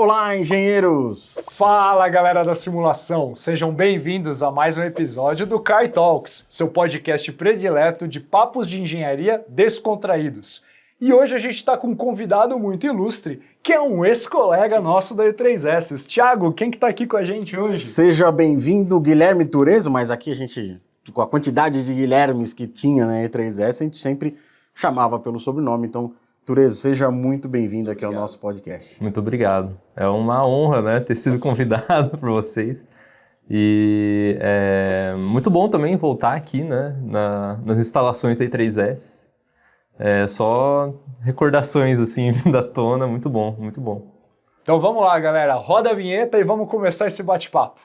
Olá, engenheiros! Fala, galera da simulação! Sejam bem-vindos a mais um episódio do Kai Talks, seu podcast predileto de papos de engenharia descontraídos. E hoje a gente está com um convidado muito ilustre, que é um ex-colega nosso da E3S. Thiago, quem que tá aqui com a gente hoje? Seja bem-vindo, Guilherme Turezo, mas aqui a gente, com a quantidade de Guilhermes que tinha na E3S, a gente sempre chamava pelo sobrenome, então... Turezo, seja muito bem-vindo aqui ao nosso podcast. Muito obrigado. É uma honra, né, ter sido convidado por vocês. E é muito bom também voltar aqui, né, nas instalações da E3S. Só recordações, assim, da tona. Muito bom, muito bom. Então vamos lá, galera. Roda a vinheta e vamos começar esse bate-papo.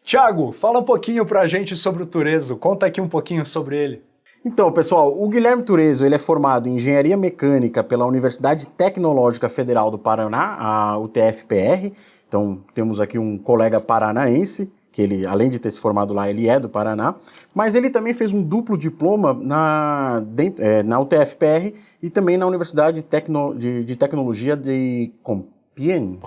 Thiago, fala um pouquinho pra gente sobre o Turezo, conta aqui um pouquinho sobre ele. Então, pessoal, o Guilherme Turezo, ele é formado em Engenharia Mecânica pela Universidade Tecnológica Federal do Paraná, a UTFPR. Então, temos aqui um colega paranaense, que ele, além de ter se formado lá, ele é do Paraná, mas ele também fez um duplo diploma na UTFPR e também na Universidade de Tecnologia de Compiègne.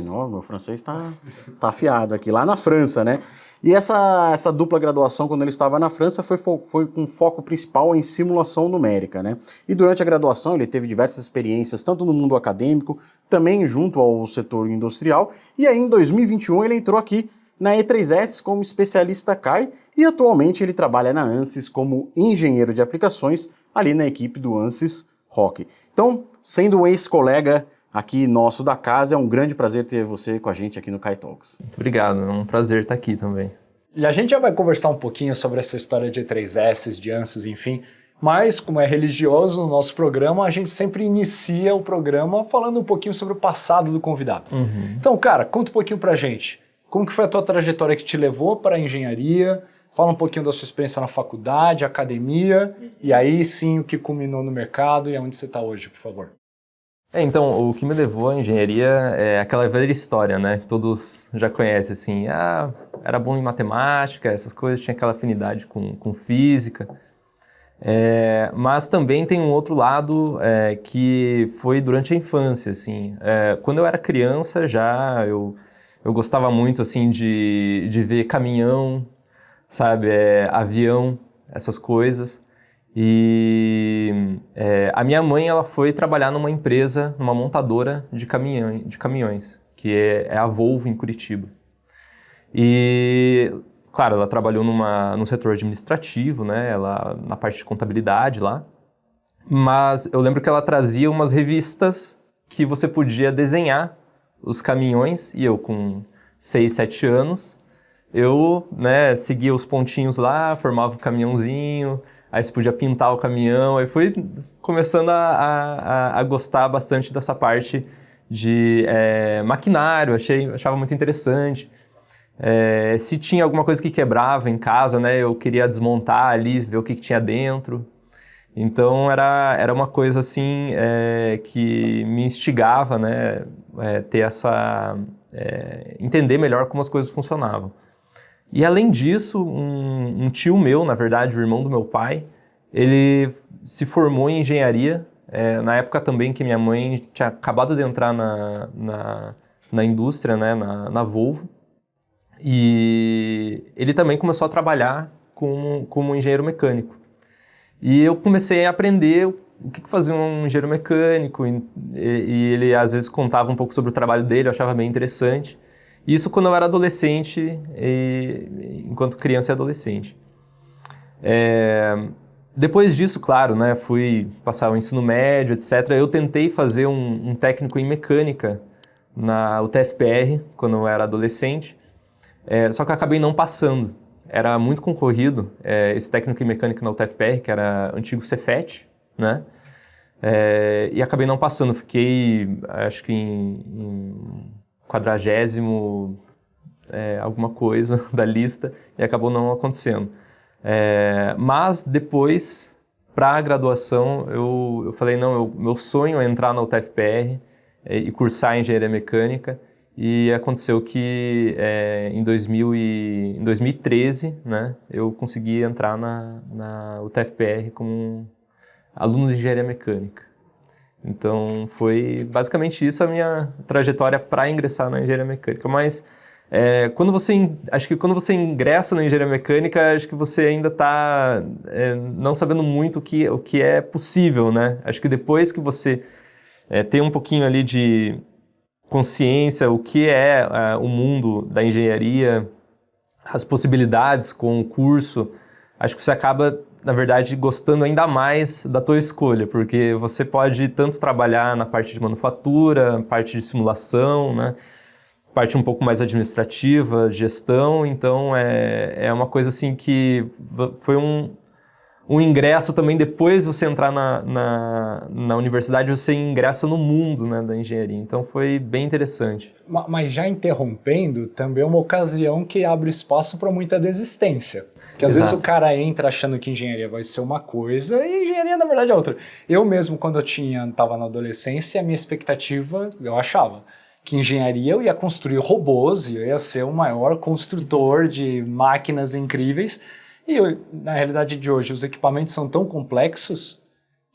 Ó, meu francês tá afiado aqui, lá na França, né? E essa dupla graduação, quando ele estava na França, foi com foco principal em simulação numérica, né? E durante a graduação ele teve diversas experiências, tanto no mundo acadêmico, também junto ao setor industrial, e aí em 2021 ele entrou aqui na E3S como especialista CAI, e atualmente ele trabalha na ANSYS como engenheiro de aplicações, ali na equipe do ANSYS Rock. Então, sendo um ex-colega aqui nosso da casa, é um grande prazer ter você com a gente aqui no Kai Talks. Muito obrigado, é um prazer estar aqui também. E a gente já vai conversar um pouquinho sobre essa história de E3S, de ANSYS, enfim, mas como é religioso no nosso programa, a gente sempre inicia o programa falando um pouquinho sobre o passado do convidado. Então, cara, conta um pouquinho pra gente, como que foi a tua trajetória que te levou para a engenharia, fala um pouquinho da sua experiência na faculdade, academia, e aí sim o que culminou no mercado e aonde você está hoje, por favor. Então, o que me levou à engenharia é aquela velha história, né? Que todos já conhecem, assim. Era bom em matemática, essas coisas, tinha aquela afinidade com física. Mas também tem um outro lado que foi durante a infância, assim. Quando eu era criança, eu gostava muito, assim, de ver caminhão, sabe? Avião, essas coisas. E a minha mãe, ela foi trabalhar numa empresa, numa montadora de caminhões, que é a Volvo em Curitiba. E, claro, ela trabalhou no setor administrativo, né, na parte de contabilidade lá, mas eu lembro que ela trazia umas revistas que você podia desenhar os caminhões, e eu com 6, 7 anos, eu, né, seguia os pontinhos lá, formava o caminhãozinho. Aí você podia pintar o caminhão, aí fui começando a gostar bastante dessa parte de maquinário, achava muito interessante. Se tinha alguma coisa que quebrava em casa, né, eu queria desmontar ali, ver o que tinha dentro. Então era uma coisa assim que me instigava, né, ter entender melhor como as coisas funcionavam. E além disso, um tio meu, na verdade, o irmão do meu pai, ele se formou em engenharia, na época também que minha mãe tinha acabado de entrar na indústria, né, na Volvo, e ele também começou a trabalhar como engenheiro mecânico. E eu comecei a aprender o que fazia um engenheiro mecânico, e ele às vezes contava um pouco sobre o trabalho dele, eu achava bem interessante. Isso quando eu era adolescente, enquanto criança e adolescente. Depois disso, claro, né, fui passar o ensino médio, etc. Eu tentei fazer um técnico em mecânica na UTFPR, quando eu era adolescente, só que eu acabei não passando. Era muito concorrido esse técnico em mecânica na UTFPR, que era antigo Cefet, né? E acabei não passando. Fiquei, acho que em 40º alguma coisa da lista e acabou não acontecendo. Mas depois, para a graduação, eu falei, não, meu sonho é entrar na UTFPR e cursar engenharia mecânica, E aconteceu que em 2013, né, eu consegui entrar na UTFPR como aluno de engenharia mecânica. Então foi basicamente isso a minha trajetória para ingressar na engenharia mecânica. Mas acho que quando você ingressa na engenharia mecânica, acho que você ainda está não sabendo muito o que é possível, né? Acho que depois que você tem um pouquinho ali de consciência, o que é o mundo da engenharia, as possibilidades com o curso, acho que você acaba, na verdade, gostando ainda mais da tua escolha, porque você pode tanto trabalhar na parte de manufatura, parte de simulação, né? Parte um pouco mais administrativa, gestão, então é uma coisa assim que foi um ingresso também, depois de você entrar na universidade, você ingressa no mundo, né, da engenharia. Então foi bem interessante. Mas já interrompendo, também é uma ocasião que abre espaço para muita desistência. Porque às vezes o cara entra achando que engenharia vai ser uma coisa e engenharia na verdade é outra. Eu mesmo, quando eu estava na adolescência, a minha expectativa, eu achava que engenharia eu ia construir robôs, eu ia ser o maior construtor de máquinas incríveis. E na realidade de hoje, os equipamentos são tão complexos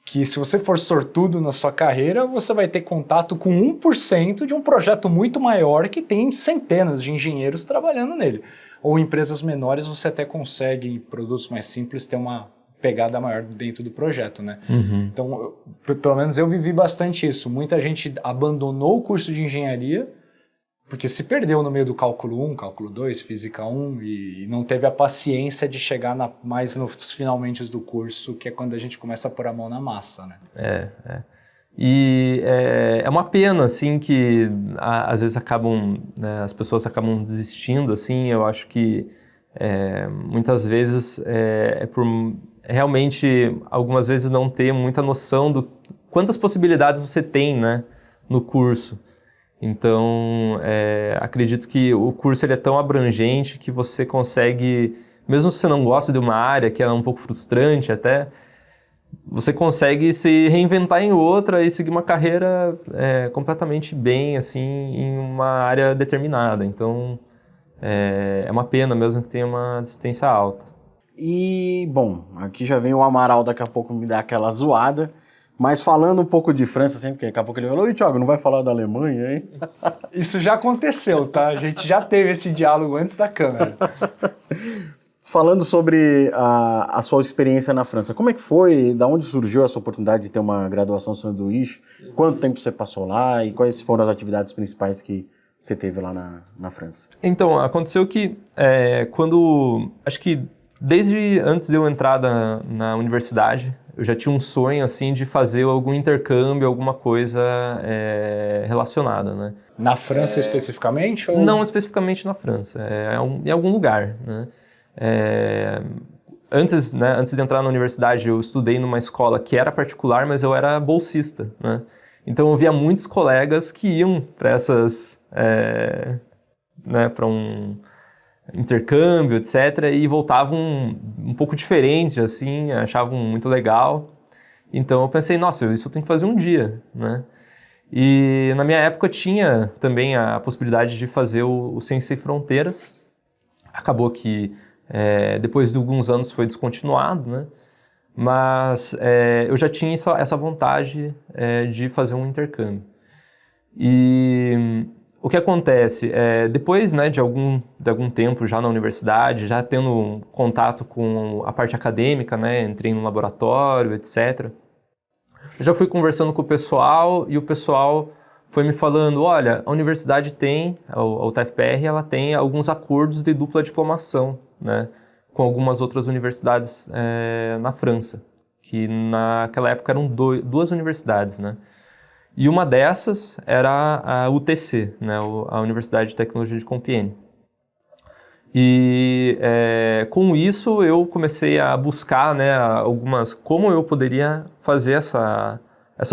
que se você for sortudo na sua carreira, você vai ter contato com 1% de um projeto muito maior que tem centenas de engenheiros trabalhando nele. Ou empresas menores você até consegue, em produtos mais simples, ter uma pegada maior dentro do projeto, né? Uhum. Então, pelo menos eu vivi bastante isso. Muita gente abandonou o curso de engenharia porque se perdeu no meio do cálculo 1, cálculo 2, física 1 e não teve a paciência de chegar mais nos finalmente do curso, que é quando a gente começa a pôr a mão na massa, né? E é uma pena, assim, que às vezes as pessoas acabam desistindo, assim. Eu acho que muitas vezes por realmente, algumas vezes não ter muita noção do quantas possibilidades você tem, né, no curso. Então, acredito que o curso ele é tão abrangente que você consegue, mesmo se você não gosta de uma área que é um pouco frustrante até, você consegue se reinventar em outra e seguir uma carreira completamente bem, assim, em uma área determinada. Então, é uma pena mesmo que tenha uma desistência alta. E, bom, aqui já vem o Amaral daqui a pouco me dar aquela zoada, mas falando um pouco de França, sempre que daqui a pouco ele falou: "Oi, Thiago, não vai falar da Alemanha, hein?" Isso já aconteceu, tá? A gente já teve esse diálogo antes da câmera. Falando sobre a sua experiência na França, como é que foi? Da onde surgiu essa oportunidade de ter uma graduação sanduíche? Quanto tempo você passou lá? E quais foram as atividades principais que você teve lá na França? Então, aconteceu que acho que desde antes de eu entrar na universidade, eu já tinha um sonho, assim, de fazer algum intercâmbio, alguma coisa relacionada, né? Na França especificamente? Ou... Não especificamente na França, em algum lugar, né? Antes de entrar na universidade, eu estudei numa escola que era particular, mas eu era bolsista, né? Então eu via muitos colegas que iam para essas, para um intercâmbio, etc., e voltavam um pouco diferentes, assim, achavam muito legal. Então eu pensei, nossa, isso eu tenho que fazer um dia, né? E na minha época tinha também a possibilidade de fazer o Ciências Sem Fronteiras. Acabou que depois de alguns anos foi descontinuado, né? Mas eu já tinha essa vontade de fazer um intercâmbio. E o que acontece? Depois, né, de algum tempo já na universidade, já tendo contato com a parte acadêmica, né, entrei no laboratório, etc., eu já fui conversando com o pessoal e o pessoal foi me falando, olha, a universidade tem, a UTFPR, ela tem alguns acordos de dupla diplomação, né, com algumas outras universidades na França, que naquela época eram duas universidades, né. E uma dessas era a UTC, né, a Universidade de Tecnologia de Compiègne. E com isso eu comecei a buscar, né, como eu poderia fazer essa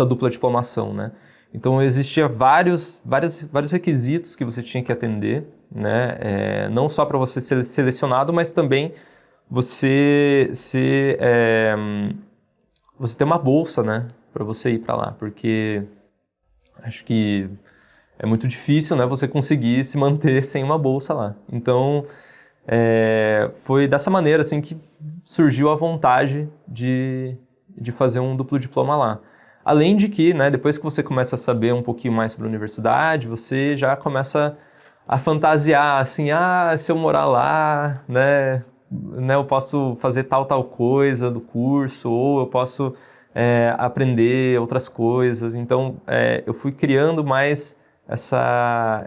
dupla diplomação, né. Então existia vários requisitos que você tinha que atender, né, não só para você ser selecionado, mas também você ter uma bolsa, né, para você ir para lá, porque acho que é muito difícil, né, você conseguir se manter sem uma bolsa lá. Então, foi dessa maneira assim, que surgiu a vontade de fazer um duplo diploma lá. Além de que, né, depois que você começa a saber um pouquinho mais sobre a universidade, você já começa a fantasiar, assim, se eu morar lá, né, eu posso fazer tal coisa do curso, ou eu posso aprender outras coisas. Então, eu fui criando mais essa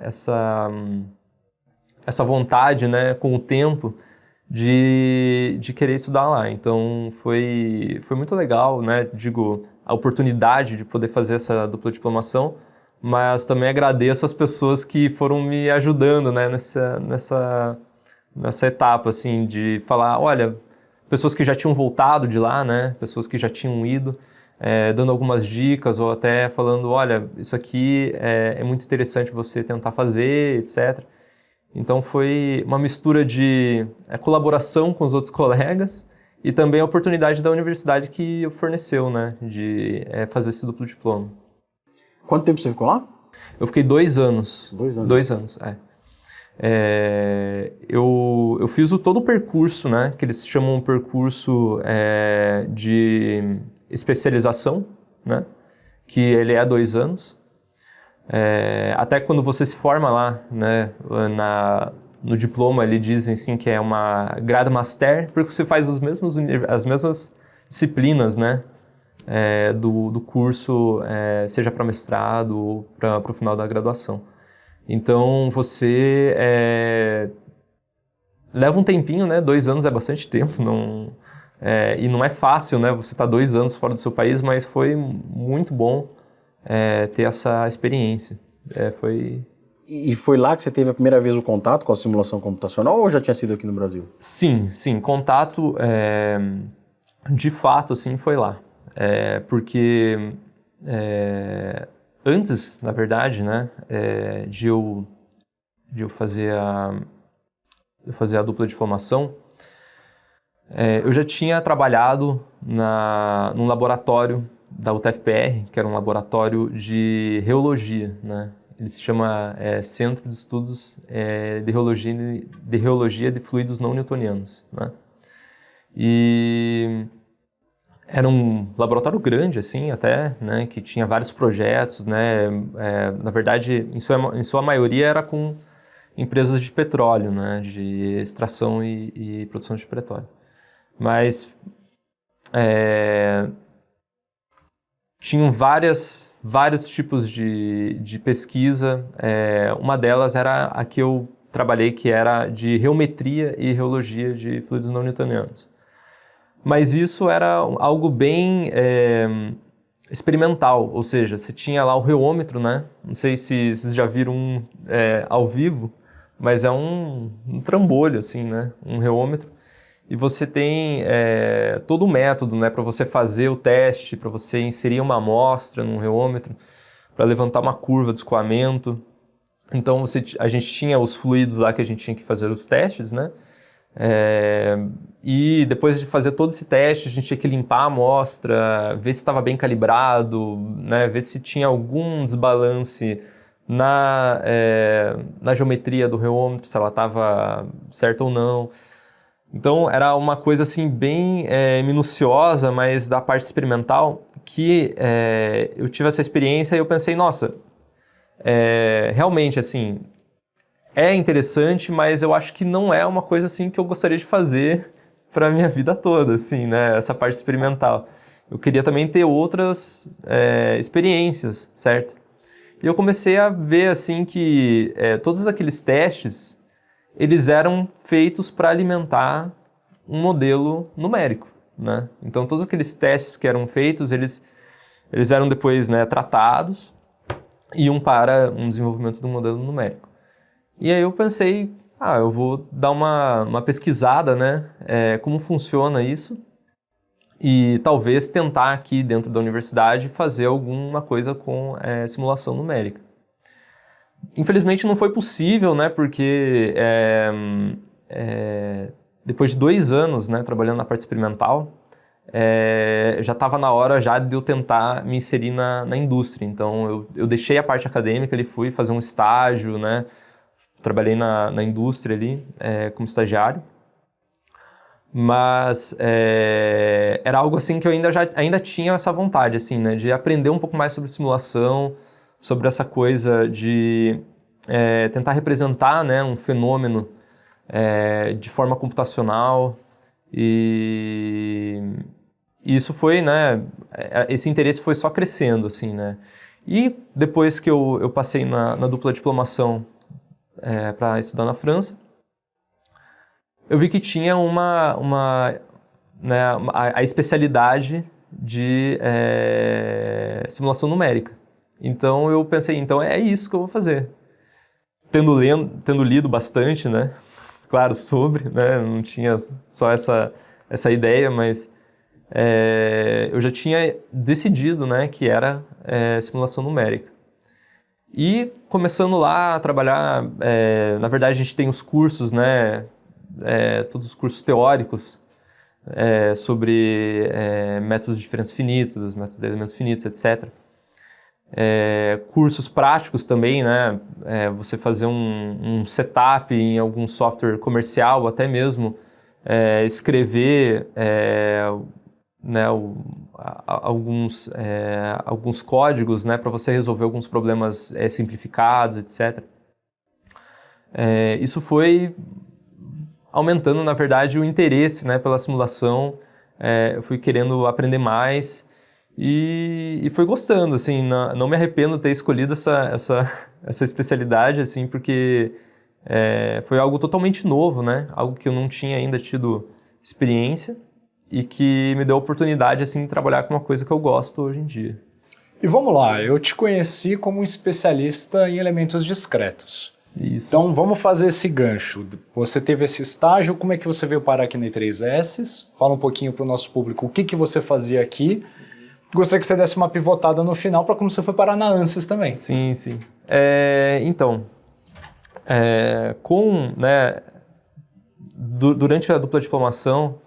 vontade, né, com o tempo, de querer estudar lá. Então, foi muito legal, né, a oportunidade de poder fazer essa dupla diplomação, mas também agradeço as pessoas que foram me ajudando, né, nessa etapa, assim, de falar, olha, pessoas que já tinham voltado de lá, né, pessoas que já tinham ido, dando algumas dicas, ou até falando, olha, isso aqui é muito interessante você tentar fazer, etc. Então foi uma mistura de colaboração com os outros colegas e também a oportunidade da universidade que forneceu, né, de fazer esse duplo diploma. Quanto tempo você ficou lá? Eu fiquei 2 anos. 2 anos? 2 anos, eu fiz todo o percurso, né, que eles chamam um percurso de especialização, né, que ele é 2 anos. Até quando você se forma lá, né, no diploma, eles dizem assim, que é uma grade master, porque você faz as mesmas disciplinas, né, do curso, seja para mestrado ou para o final da graduação. Então, você leva um tempinho, né, 2 anos é bastante tempo, e não é fácil, né, você tá 2 anos fora do seu país, mas foi muito bom ter essa experiência. E foi lá que você teve a primeira vez o contato com a simulação computacional ou já tinha sido aqui no Brasil? Sim, contato de fato assim, foi lá. Porque antes, na verdade, né, de eu fazer a dupla diplomação, eu já tinha trabalhado num laboratório da UTFPR, que era um laboratório de reologia, né? Ele se chama Centro de Estudos de Reologia de Fluidos Não Newtonianos, né? E era um laboratório grande, assim, até, né? Que tinha vários projetos, né? Na verdade, em sua maioria, era com empresas de petróleo, né? De extração e produção de petróleo. Mas tinham vários tipos de pesquisa. Uma delas era a que eu trabalhei, que era de reometria e reologia de fluidos não newtonianos. Mas isso era algo bem experimental, ou seja, você tinha lá o reômetro, né? Não sei se vocês já viram ao vivo, mas é um trambolho, assim, né? Um reômetro. E você tem todo o método, né, para você fazer o teste, para você inserir uma amostra num reômetro, para levantar uma curva de escoamento. Então a gente tinha os fluidos lá que a gente tinha que fazer os testes, né? E depois de fazer todo esse teste, a gente tinha que limpar a amostra, ver se estava bem calibrado, né, ver se tinha algum desbalance na geometria do reômetro, se ela estava certa ou não. Então, era uma coisa assim bem minuciosa, mas da parte experimental, que eu tive essa experiência e eu pensei, nossa, realmente, assim, é interessante, mas eu acho que não é uma coisa assim que eu gostaria de fazer para a minha vida toda, assim, né? Essa parte experimental. Eu queria também ter outras experiências, certo? E eu comecei a ver, assim, que todos aqueles testes, eles eram feitos para alimentar um modelo numérico, né? Então, todos aqueles testes que eram feitos, eles eram depois, né, tratados e iam para um desenvolvimento de um modelo numérico. E aí eu pensei, eu vou dar uma pesquisada, né, como funciona isso e talvez tentar aqui dentro da universidade fazer alguma coisa com simulação numérica. Infelizmente não foi possível, né, porque depois de 2 anos, né, trabalhando na parte experimental, já estava na hora já de eu tentar me inserir na indústria. Então, eu deixei a parte acadêmica, fui fazer um estágio, né? Trabalhei na indústria ali como estagiário. Mas era algo assim que eu ainda tinha essa vontade, assim, né? De aprender um pouco mais sobre simulação, sobre essa coisa de tentar representar, né, um fenômeno de forma computacional. E isso foi, né, esse interesse foi só crescendo, assim, né. E depois que eu passei na dupla diplomação para estudar na França, eu vi que tinha a especialidade de simulação numérica. Então eu pensei, então é isso que eu vou fazer. Tendo lido bastante, né, claro, sobre, né, não tinha só essa ideia, mas eu já tinha decidido, né, que era simulação numérica. E começando lá a trabalhar, na verdade a gente tem os cursos, né, todos os cursos teóricos sobre métodos de diferenças finitas, métodos de elementos finitos, etc. Cursos práticos também, né? Você fazer um setup em algum software comercial, até mesmo escrever né, alguns códigos, né, para você resolver alguns problemas simplificados, etc. Isso foi aumentando, na verdade, o interesse, né, pela simulação. Eu fui querendo aprender mais e fui gostando, assim, não me arrependo de ter escolhido essa especialidade, assim, porque foi algo totalmente novo, né, algo que eu não tinha ainda tido experiência e que me deu a oportunidade, assim, de trabalhar com uma coisa que eu gosto hoje em dia. E vamos lá, eu te conheci como um especialista em elementos discretos. Isso. Então vamos fazer esse gancho. Você teve esse estágio, como é que você veio parar aqui na E3S? Fala um pouquinho para o nosso público o que você fazia aqui. Gostaria que você desse uma pivotada no final para como você foi parar na ANSYS também. Sim, sim. Então, né, durante a dupla diplomação,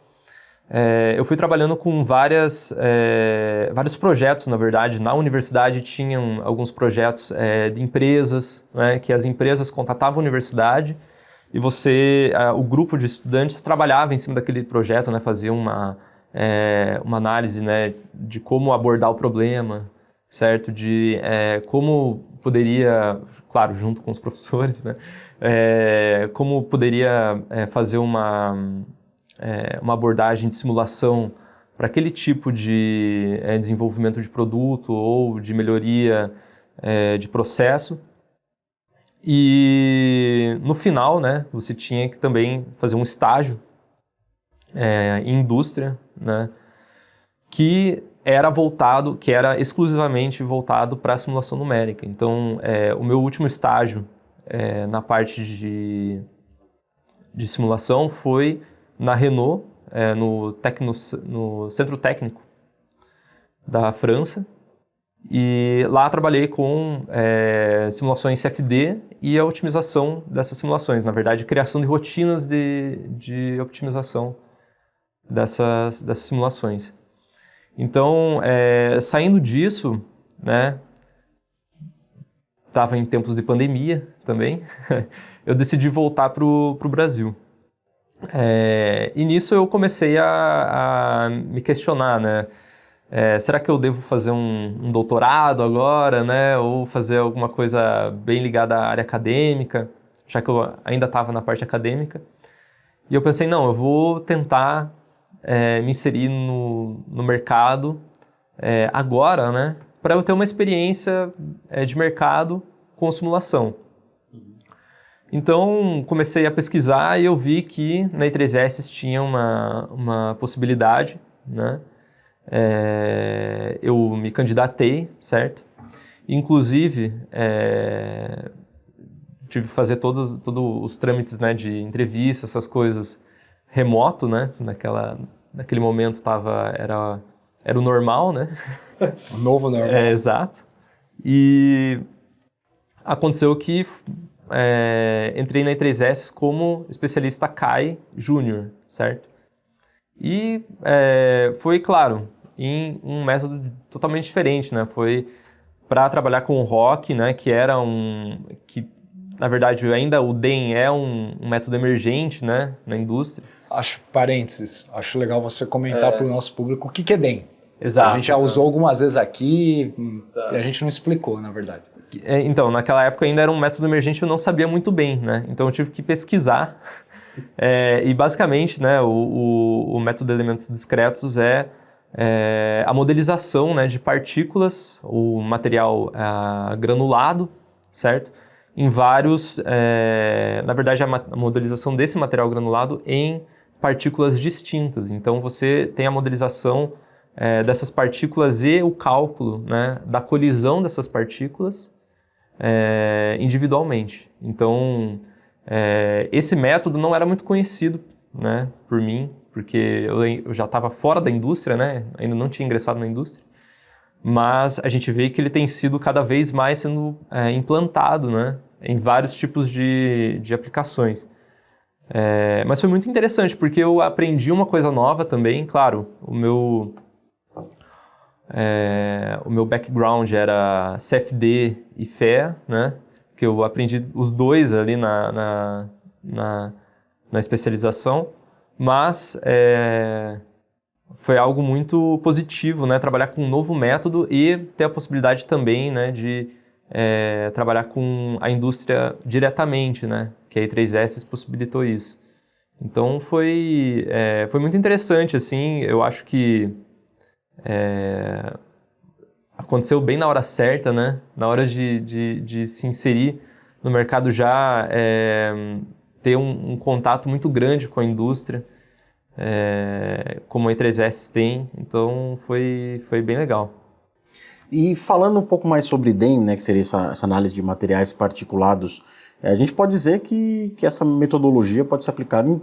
eu fui trabalhando com vários projetos, na verdade. Na universidade tinham alguns projetos de empresas, né, que as empresas contatavam a universidade e o grupo de estudantes trabalhava em cima daquele projeto, né, fazia uma análise, né, de como abordar o problema, certo? De como poderia, claro, junto com os professores, né, como poderia fazer uma abordagem de simulação para aquele tipo de desenvolvimento de produto ou de melhoria de processo. E no final, né, você tinha que também fazer um estágio em indústria, né, que era exclusivamente voltado para a simulação numérica. Então, o meu último estágio na parte de simulação foi na Renault, no Centro Técnico da França, e lá trabalhei com simulações CFD e a otimização dessas simulações, na verdade, criação de rotinas de otimização dessas simulações. Então, saindo disso, né, estava em tempos de pandemia também, eu decidi voltar para o Brasil. E nisso eu comecei a me questionar, né? Será que eu devo fazer um doutorado agora, né? Ou fazer alguma coisa bem ligada à área acadêmica, já que eu ainda estava na parte acadêmica. E eu pensei, não, eu vou tentar me inserir no mercado agora, né? Para eu ter uma experiência de mercado com simulação. Então, comecei a pesquisar e eu vi que na E3S tinha uma possibilidade, né? Eu me candidatei, certo? Inclusive, tive que fazer todos os trâmites, né, de entrevista, essas coisas, remoto, né? Naquele momento era o normal, né? O novo normal. Exato. E aconteceu que entrei na E3S como especialista CAI Júnior, certo? E foi, claro, em um método totalmente diferente, né? Foi para trabalhar com o ROC, né? Que na verdade, ainda o DEM é um método emergente, né? Na indústria. Acho legal você comentar para o nosso público o que é DEM. Exato. A gente já usou algumas vezes aqui e a gente não explicou, na verdade. Então, naquela época ainda era um método emergente, eu não sabia muito bem, né? Então eu tive que pesquisar. E basicamente, né, o método de elementos discretos é a modelização, né, de partículas, o material granulado, certo? Em vários, na verdade, a modelização desse material granulado em partículas distintas. Então você tem a modelização dessas partículas e o cálculo, né, da colisão dessas partículas individualmente. Então, esse método não era muito conhecido, né, por mim, porque eu já estava fora da indústria, né, ainda não tinha ingressado na indústria, mas a gente vê que ele tem sido cada vez mais sendo implantado, né, em vários tipos de aplicações. Mas foi muito interessante, porque eu aprendi uma coisa nova também. Claro, o meu background era CFD e FE, né? Que eu aprendi os dois ali na especialização, mas foi algo muito positivo, né? Trabalhar com um novo método e ter a possibilidade também, né, de trabalhar com a indústria diretamente, né? Que a E3S possibilitou isso. Então foi muito interessante, assim. Eu acho que aconteceu bem na hora certa, né? Na hora de se inserir no mercado já, ter um contato muito grande com a indústria, como a E3S tem. Então foi bem legal. E falando um pouco mais sobre DEM, né, que seria essa análise de materiais particulados, a gente pode dizer que essa metodologia pode ser aplicada em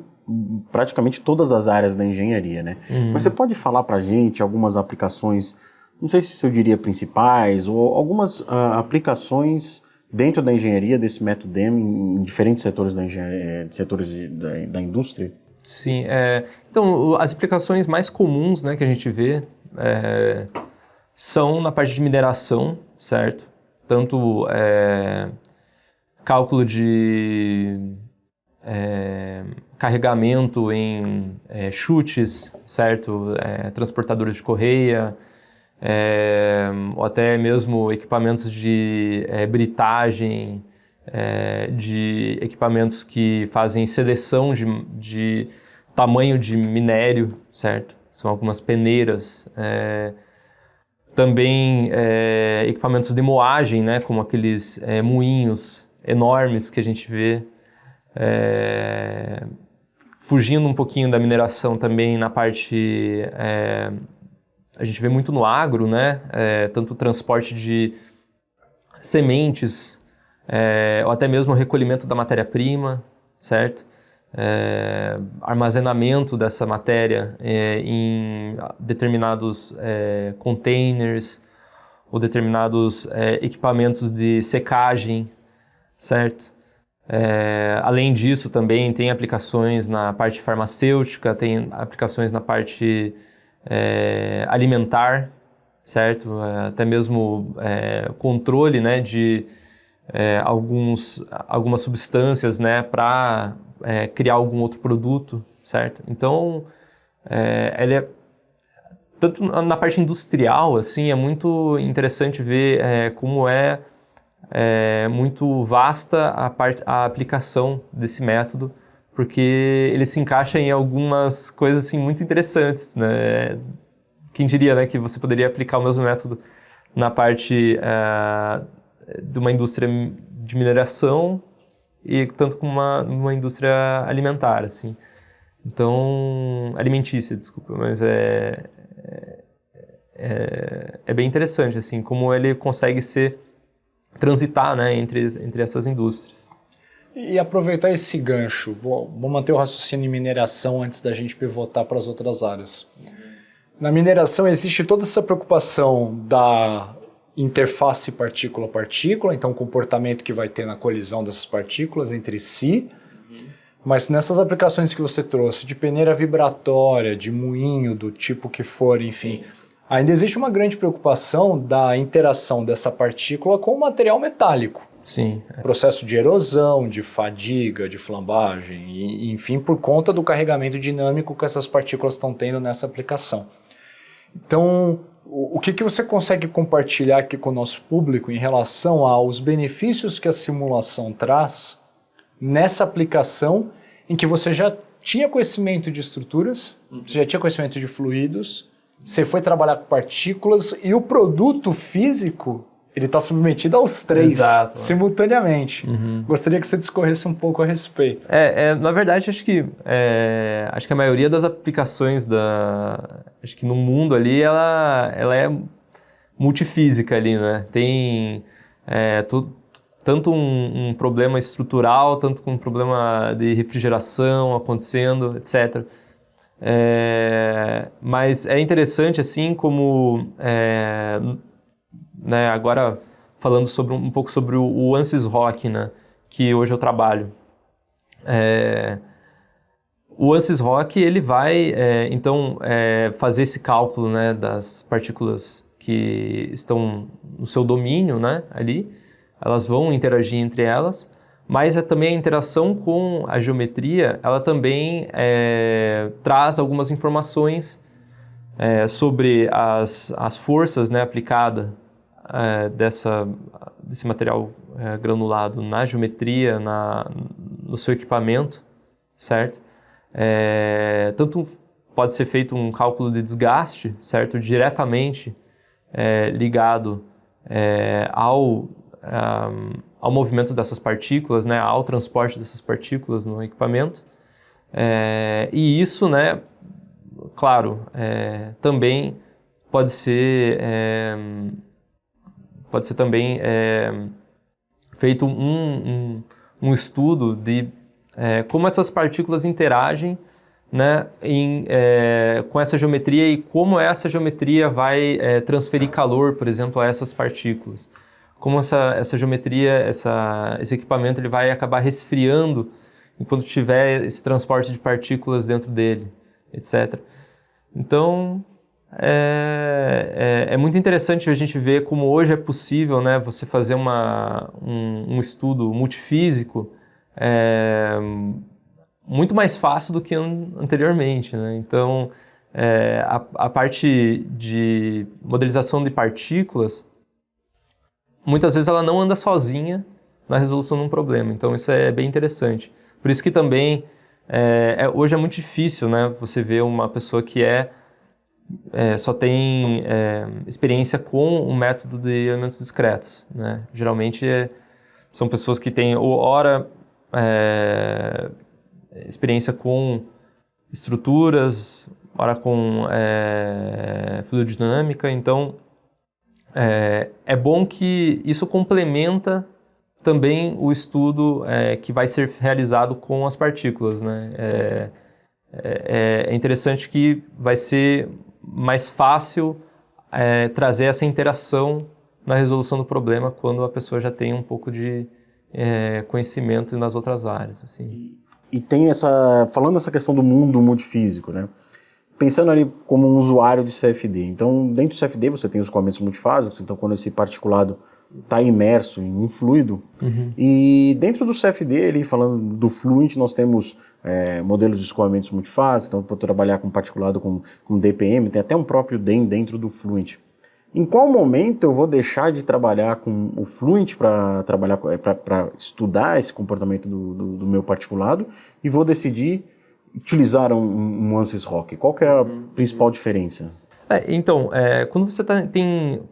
praticamente todas as áreas da engenharia, né? Mas você pode falar para a gente algumas aplicações, não sei se eu diria principais, ou algumas aplicações dentro da engenharia desse método DEM em diferentes setores da engenharia, da indústria? Sim, então as aplicações mais comuns, né, que a gente vê são na parte de mineração, certo? Tanto cálculo de carregamento em chutes, certo? Transportadores de correia, ou até mesmo equipamentos de britagem, de equipamentos que fazem seleção de tamanho de minério, certo? São algumas peneiras. Também equipamentos de moagem, né, como aqueles moinhos enormes que a gente vê. Fugindo um pouquinho da mineração também na parte... a gente vê muito no agro, né, tanto o transporte de sementes, ou até mesmo o recolhimento da matéria-prima, certo? Armazenamento dessa matéria em determinados containers ou determinados equipamentos de secagem, certo? Além disso, também tem aplicações na parte farmacêutica, tem aplicações na parte alimentar, certo? Até mesmo controle, né, de algumas substâncias, né, para criar algum outro produto, certo? Então, ele tanto na parte industrial, assim, é muito interessante ver como muito vasta a aplicação desse método, porque ele se encaixa em algumas coisas assim, muito interessantes, né? Quem diria, né, que você poderia aplicar o mesmo método na parte de uma indústria de mineração e tanto como uma indústria alimentar, assim. Então, alimentícia, desculpa, mas é bem interessante, assim, como ele consegue transitar, né, entre essas indústrias. E aproveitar esse gancho, vou manter o raciocínio em mineração antes da gente pivotar para as outras áreas. Na mineração existe toda essa preocupação da interface partícula-partícula, então o comportamento que vai ter na colisão dessas partículas entre si, Mas nessas aplicações que você trouxe, de peneira vibratória, de moinho, do tipo que for, enfim, ainda existe uma grande preocupação da interação dessa partícula com o material metálico. Sim. Processo de erosão, de fadiga, de flambagem, e, enfim, por conta do carregamento dinâmico que essas partículas estão tendo nessa aplicação. Então, o que você consegue compartilhar aqui com o nosso público em relação aos benefícios que a simulação traz nessa aplicação em que você já tinha conhecimento de estruturas, você já tinha conhecimento de fluidos, você foi trabalhar com partículas e o produto físico, ele está submetido aos três, exato, simultaneamente. Gostaria que você discorresse um pouco a respeito. Na verdade, acho que a maioria das aplicações acho que no mundo ali, ela é multifísica ali, né? Tem tanto um problema estrutural, tanto com um problema de refrigeração acontecendo, etc. Mas é interessante, assim, como... né, agora falando um pouco sobre o ANSYS Rock, né, que hoje eu trabalho. O ANSYS Rock, ele vai, então, fazer esse cálculo, né, das partículas que estão no seu domínio, né, ali. Elas vão interagir entre elas, mas também a interação com a geometria, ela também traz algumas informações sobre as forças, né, aplicadas desse material granulado na geometria, no seu equipamento, certo? Tanto pode ser feito um cálculo de desgaste, certo? Diretamente ligado ao movimento dessas partículas, né? Ao transporte dessas partículas no equipamento. E isso, né, claro, também pode ser também feito um estudo de como essas partículas interagem, né, com essa geometria e como essa geometria vai transferir calor, por exemplo, a essas partículas. Como essa geometria, esse equipamento, ele vai acabar resfriando enquanto tiver esse transporte de partículas dentro dele, etc. Então... É muito interessante a gente ver como hoje é possível, né, você fazer um estudo multifísico muito mais fácil do que anteriormente, né? Então, a parte de modelização de partículas, muitas vezes ela não anda sozinha na resolução de um problema. Então, isso é bem interessante. Por isso que também, hoje é muito difícil, né, você ver uma pessoa que só tem experiência com o método de elementos discretos, né? Geralmente são pessoas que têm experiência com estruturas, ora com fluidodinâmica. Então é bom que isso complementa também o estudo que vai ser realizado com as partículas, né? É interessante que vai ser mais fácil trazer essa interação na resolução do problema quando a pessoa já tem um pouco de conhecimento nas outras áreas, assim. E tem falando essa questão do mundo multifísico, né? Pensando ali como um usuário de CFD. Então, dentro do CFD você tem os escoamentos multifásicos, então quando esse particulado está imerso em um fluido. E dentro do CFD, ali, falando do Fluent, nós temos modelos de escoamentos multifásicos, então para trabalhar com particulado com DPM, tem até um próprio DEM dentro do Fluent. Em qual momento eu vou deixar de trabalhar com o Fluent para estudar esse comportamento do meu particulado e vou decidir utilizar um ANSYS Rock? Qual que é a principal diferença? Então, quando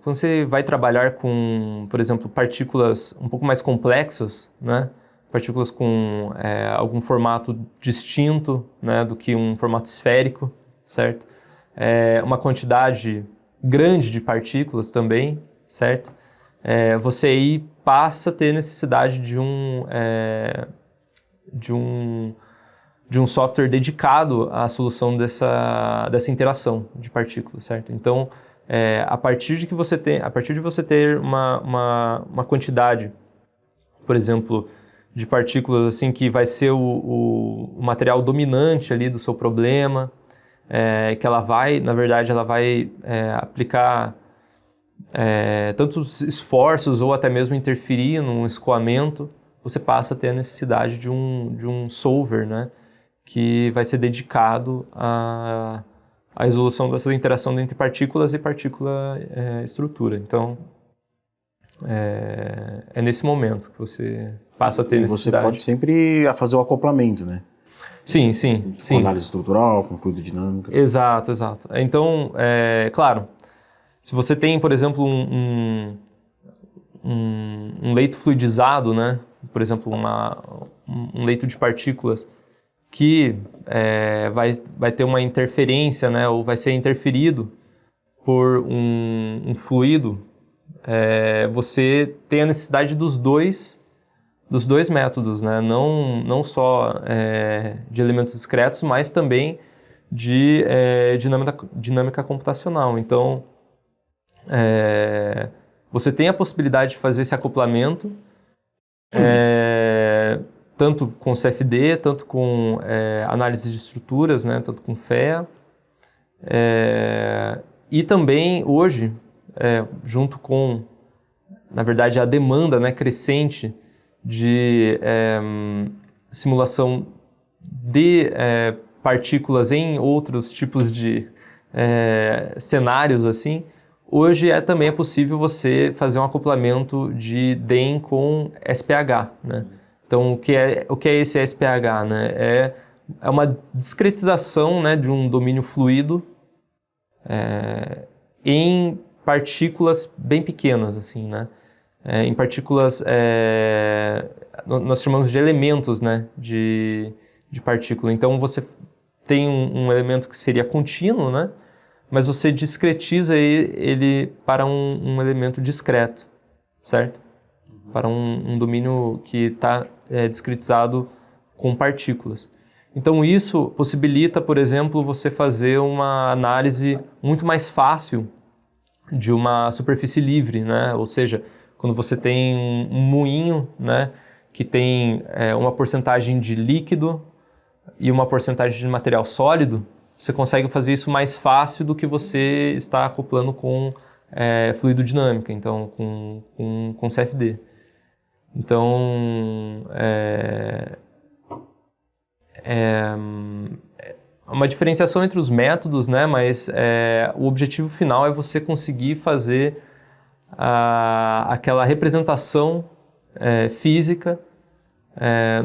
você vai trabalhar com, por exemplo, partículas um pouco mais complexas, né? Partículas com algum formato distinto, né, do que um formato esférico, certo? Uma quantidade grande de partículas também, certo? Você aí passa a ter necessidade de um software dedicado à solução dessa interação de partículas, certo? Então, a partir de você ter uma quantidade, por exemplo, de partículas assim que vai ser o material dominante ali do seu problema, que ela vai, na verdade, aplicar tantos esforços ou até mesmo interferir num escoamento, você passa a ter a necessidade de um solver, né, que vai ser dedicado à resolução dessa interação entre partículas e partícula-estrutura. Então, é nesse momento que você passa a ter necessidade. E você pode sempre fazer o acoplamento, né? Sim. Com análise estrutural, com fluido dinâmica. Exato. Então, claro, se você tem, por exemplo, um leito fluidizado, né? Por exemplo, um leito de partículas que vai ter uma interferência, né? Ou vai ser interferido por um fluido, você tem a necessidade dos dois métodos, né? Não só de elementos discretos, mas também de dinâmica computacional. Então, você tem a possibilidade de fazer esse acoplamento, tanto com CFD, tanto com análise de estruturas, né? Tanto com FEA. E também, hoje, junto com, na verdade, a demanda, né, crescente de simulação de partículas em outros tipos de cenários, assim, hoje também é possível você fazer um acoplamento de DEM com SPH, né? Então, o que é esse SPH, né? É uma discretização, né, de um domínio fluido em partículas bem pequenas, assim, né? Em partículas, nós chamamos de elementos, né, de partícula. Então, você tem um elemento que seria contínuo, né, mas você discretiza ele para um elemento discreto, certo? Para um domínio que está discretizado com partículas. Então, isso possibilita, por exemplo, você fazer uma análise muito mais fácil de uma superfície livre, né? Ou seja, quando você tem um moinho, né, que tem uma porcentagem de líquido e uma porcentagem de material sólido, você consegue fazer isso mais fácil do que você está acoplando com fluido dinâmica, então com CFD. Então, uma diferenciação entre os métodos, né, mas o objetivo final é você conseguir fazer aquela representação física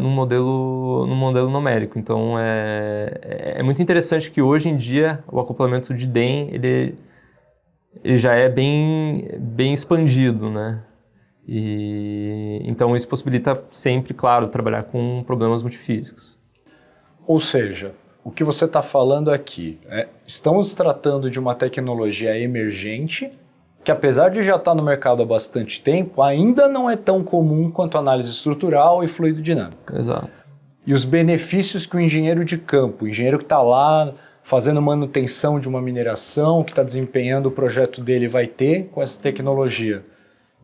num modelo numérico. Então, é muito interessante que hoje em dia o acoplamento de DEM ele já é bem expandido, né? Então, isso possibilita sempre, claro, trabalhar com problemas multifísicos. Ou seja, o que você está falando aqui estamos tratando de uma tecnologia emergente que, apesar de já estar no mercado há bastante tempo, ainda não é tão comum quanto análise estrutural e fluido dinâmico. Exato. E os benefícios que o engenheiro de campo, o engenheiro que está lá fazendo manutenção de uma mineração, que está desempenhando o projeto dele, vai ter com essa tecnologia,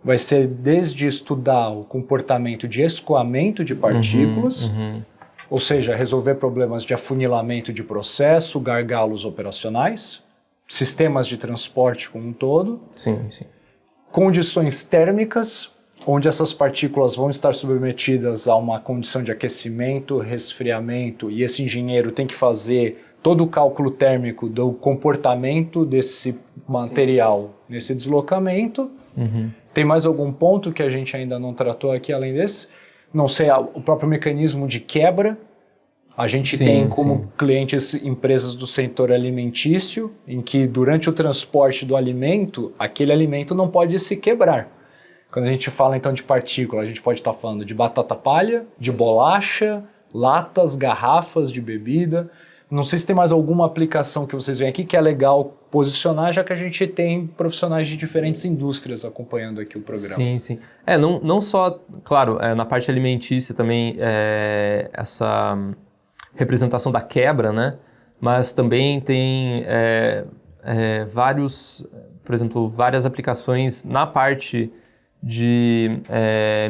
vai ser desde estudar o comportamento de escoamento de partículas, ou seja, resolver problemas de afunilamento de processo, gargalos operacionais, sistemas de transporte como um todo, Sim. condições térmicas, onde essas partículas vão estar submetidas a uma condição de aquecimento, resfriamento, e esse engenheiro tem que fazer todo o cálculo térmico do comportamento desse material nesse deslocamento. Tem mais algum ponto que a gente ainda não tratou aqui além desse? Não sei, o próprio mecanismo de quebra. A gente tem como clientes empresas do setor alimentício, em que durante o transporte do alimento, aquele alimento não pode se quebrar. Quando a gente fala então de partícula, a gente pode estar falando de batata palha, de bolacha, latas, garrafas de bebida. Não sei se tem mais alguma aplicação que vocês veem aqui que é legal posicionar, já que a gente tem profissionais de diferentes indústrias acompanhando aqui o programa. Sim. Não só, claro, na parte alimentícia também essa representação da quebra, né? Mas também tem várias aplicações na parte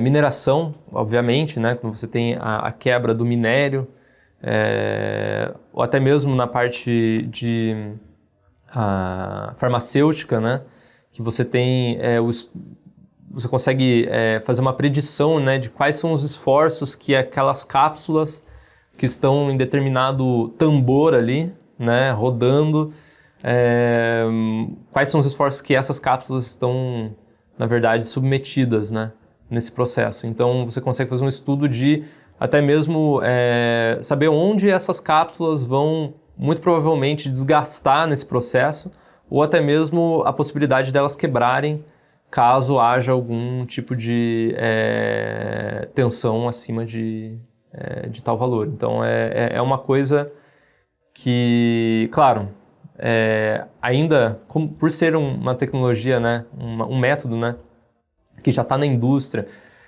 mineração, obviamente, né? Quando você tem a quebra do minério, ou até mesmo na parte de farmacêutica, né? Que você tem você consegue fazer uma predição, né, de quais são os esforços que aquelas cápsulas que estão em determinado tambor ali, né, rodando, quais são os esforços que essas cápsulas estão, na verdade, submetidas, né, nesse processo. Então, você consegue fazer um estudo de até mesmo saber onde essas cápsulas vão, muito provavelmente, desgastar nesse processo, ou até mesmo a possibilidade delas quebrarem caso haja algum tipo de tensão acima de tal valor. Então, é uma coisa que, claro, ainda por ser uma tecnologia, né, um método, né, que já está na indústria,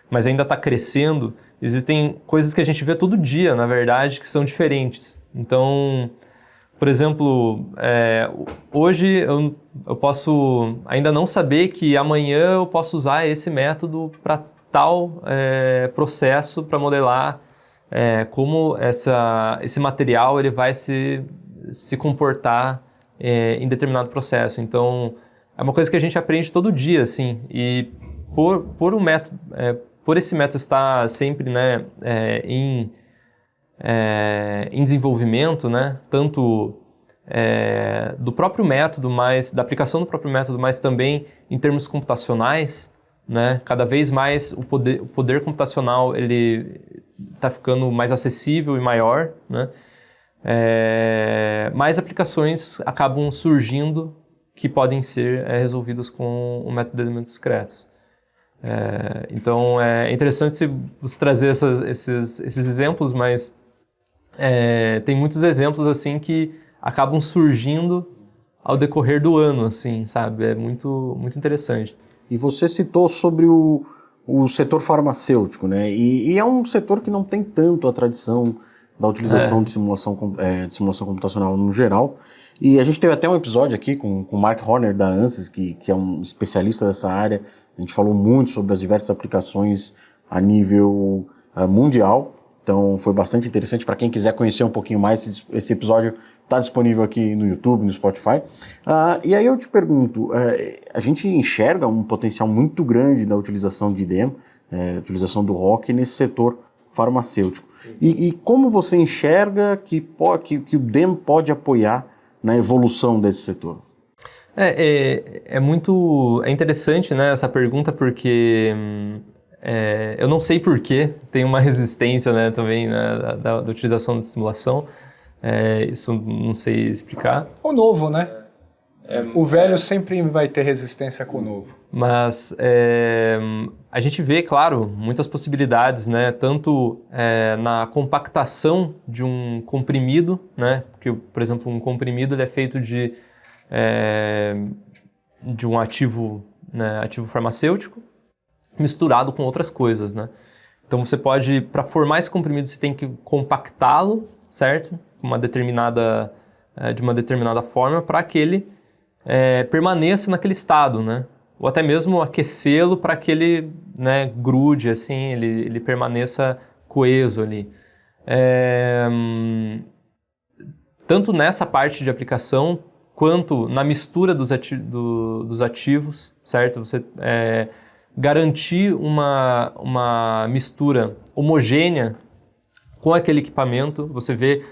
mas ainda está crescendo, existem coisas que a gente vê todo dia, na verdade, que são diferentes. Então, por exemplo, hoje eu posso ainda não saber que amanhã eu posso usar esse método para tal processo para modelar como esse material ele vai se comportar em determinado processo. Então, é uma coisa que a gente aprende todo dia, assim, e por esse método estar sempre, né, em desenvolvimento, né, tanto do próprio método, mas da aplicação do próprio método, mas também em termos computacionais, né, cada vez mais o poder computacional ele está ficando mais acessível e maior, né, mais aplicações acabam surgindo que podem ser resolvidas com o método de elementos discretos. Então é interessante você trazer esses exemplos, mas tem muitos exemplos assim que acabam surgindo ao decorrer do ano, assim, sabe? É muito, muito interessante. E você citou sobre o setor farmacêutico, né? E é um setor que não tem tanto a tradição da utilização de simulação computacional no geral. E a gente teve até um episódio aqui com o Mark Horner da ANSYS, que é um especialista dessa área. A gente falou muito sobre as diversas aplicações a nível mundial. Então foi bastante interessante para quem quiser conhecer um pouquinho mais. Esse episódio está disponível aqui no YouTube, no Spotify. E aí eu te pergunto, a gente enxerga um potencial muito grande da utilização de DEM, utilização do ROC nesse setor farmacêutico. E como você enxerga que o DEM pode apoiar na evolução desse setor? É interessante, né, essa pergunta, porque eu não sei por que tem uma resistência, né, também, né, da utilização de simulação. Isso não sei explicar. O novo, né? O velho sempre vai ter resistência com o novo. Mas a gente vê, claro, muitas possibilidades, né? Tanto na compactação de um comprimido, né? Porque, por exemplo, um comprimido ele é feito de um ativo, né, ativo farmacêutico misturado com outras coisas, né? Então você pode, para formar esse comprimido, você tem que compactá-lo, certo? De uma determinada forma para que ele permaneça naquele estado, né? Ou até mesmo aquecê-lo para que ele, né, grude, assim, ele permaneça coeso ali. Tanto nessa parte de aplicação, quanto na mistura dos ativos, certo? Você garantir uma mistura homogênea com aquele equipamento, você vê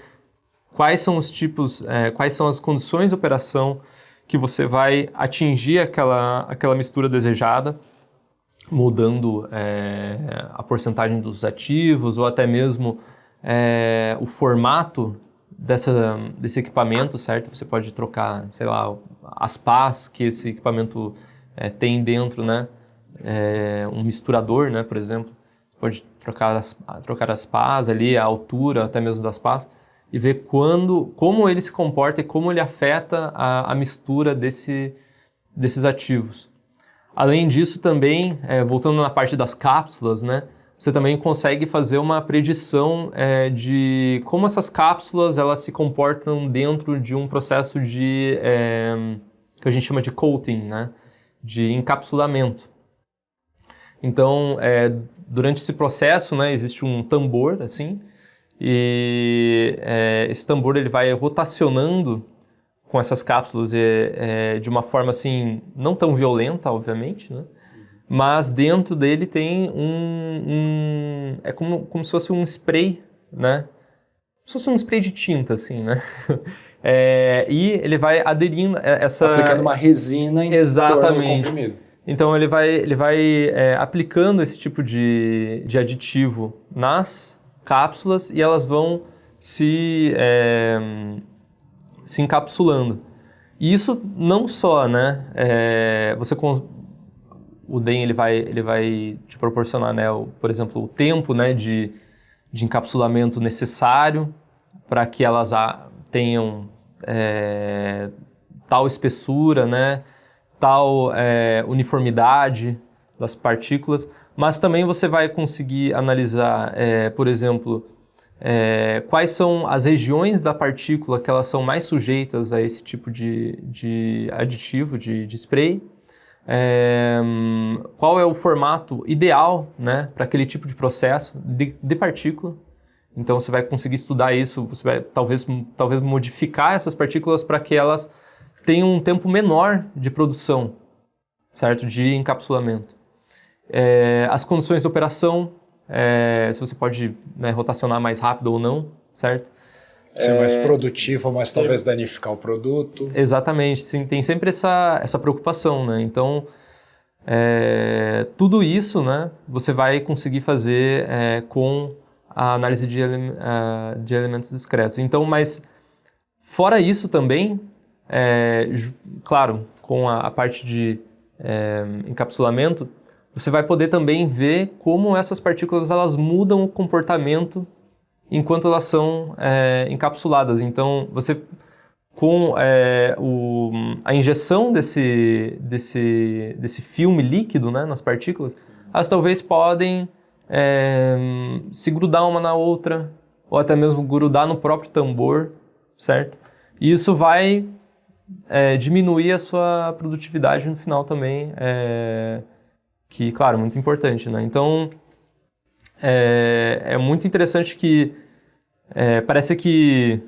quais são os tipos, quais são as condições de operação que você vai atingir aquela mistura desejada, mudando a porcentagem dos ativos ou até mesmo o formato desse equipamento, certo? Você pode trocar, sei lá, as pás que esse equipamento tem dentro, né? Um misturador, né, por exemplo. Você pode trocar as pás ali, a altura até mesmo das pás, e ver como ele se comporta e como ele afeta a mistura desses ativos. Além disso, também, voltando na parte das cápsulas, né, você também consegue fazer uma predição de como essas cápsulas elas se comportam dentro de um processo que a gente chama de coating, né, de encapsulamento. Então, durante esse processo, né, existe um tambor, assim, e esse tambor ele vai rotacionando com essas cápsulas de uma forma, assim, não tão violenta, obviamente, né? Mas dentro dele tem é como se fosse um spray, né? Como se fosse um spray de tinta, assim, né? E ele vai aderindo aplicando uma resina em torno do comprimido. Então ele vai aplicando esse tipo de aditivo nas cápsulas e elas vão se encapsulando. E isso não só, né? O DEM ele vai te proporcionar, né, por exemplo, o tempo, né, de encapsulamento necessário para que elas tenham tal espessura, né, tal uniformidade das partículas, mas também você vai conseguir analisar, por exemplo, quais são as regiões da partícula que elas são mais sujeitas a esse tipo de aditivo, de spray, qual é o formato ideal, né, para aquele tipo de processo de partícula. Então você vai conseguir estudar isso, você vai talvez modificar essas partículas para que elas tenham um tempo menor de produção, certo? De encapsulamento. As condições de operação, se você pode, né, rotacionar mais rápido ou não, certo? Ser mais produtivo, mas talvez danificar o produto. Exatamente, sim, tem sempre essa preocupação, né? Então, tudo isso, né, você vai conseguir fazer com a análise de elementos discretos. Então, mas fora isso também, claro, com a parte de encapsulamento, você vai poder também ver como essas partículas elas mudam o comportamento enquanto elas são encapsuladas. Então, você, com a injeção desse filme líquido, né, nas partículas, elas talvez podem se grudar uma na outra, ou até mesmo grudar no próprio tambor, certo? E isso vai diminuir a sua produtividade no final também, que, claro, é muito importante, né? Então, é muito interessante que parece que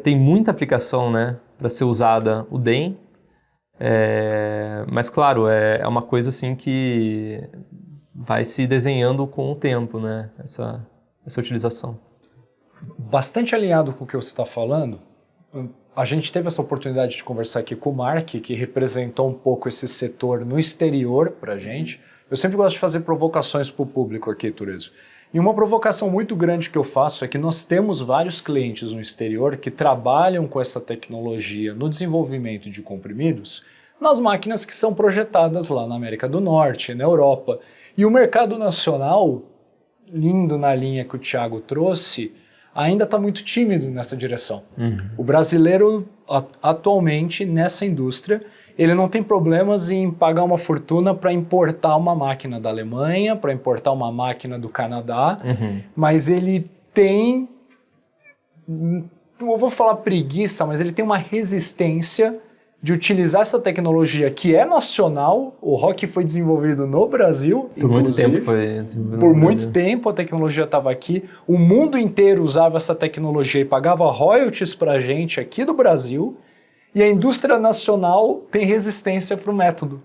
tem muita aplicação, né, para ser usada o DEM, mas, claro, é uma coisa assim que vai se desenhando com o tempo, né, essa utilização. Bastante alinhado com o que você está falando, a gente teve essa oportunidade de conversar aqui com o Mark, que representou um pouco esse setor no exterior para a gente. Eu sempre gosto de fazer provocações para o público aqui, Turezo. E uma provocação muito grande que eu faço é que nós temos vários clientes no exterior que trabalham com essa tecnologia no desenvolvimento de comprimidos nas máquinas que são projetadas lá na América do Norte, na Europa. E o mercado nacional, lindo na linha que o Thiago trouxe, ainda está muito tímido nessa direção. O brasileiro, atualmente, nessa indústria, ele não tem problemas em pagar uma fortuna para importar uma máquina da Alemanha, para importar uma máquina do Canadá, mas ele tem, não vou falar preguiça, mas ele tem uma resistência de utilizar essa tecnologia que é nacional. O ROC foi desenvolvido no Brasil, por muito tempo foi desenvolvido por muito tempo a tecnologia estava aqui, o mundo inteiro usava essa tecnologia e pagava royalties para a gente aqui do Brasil, e a indústria nacional tem resistência para o método.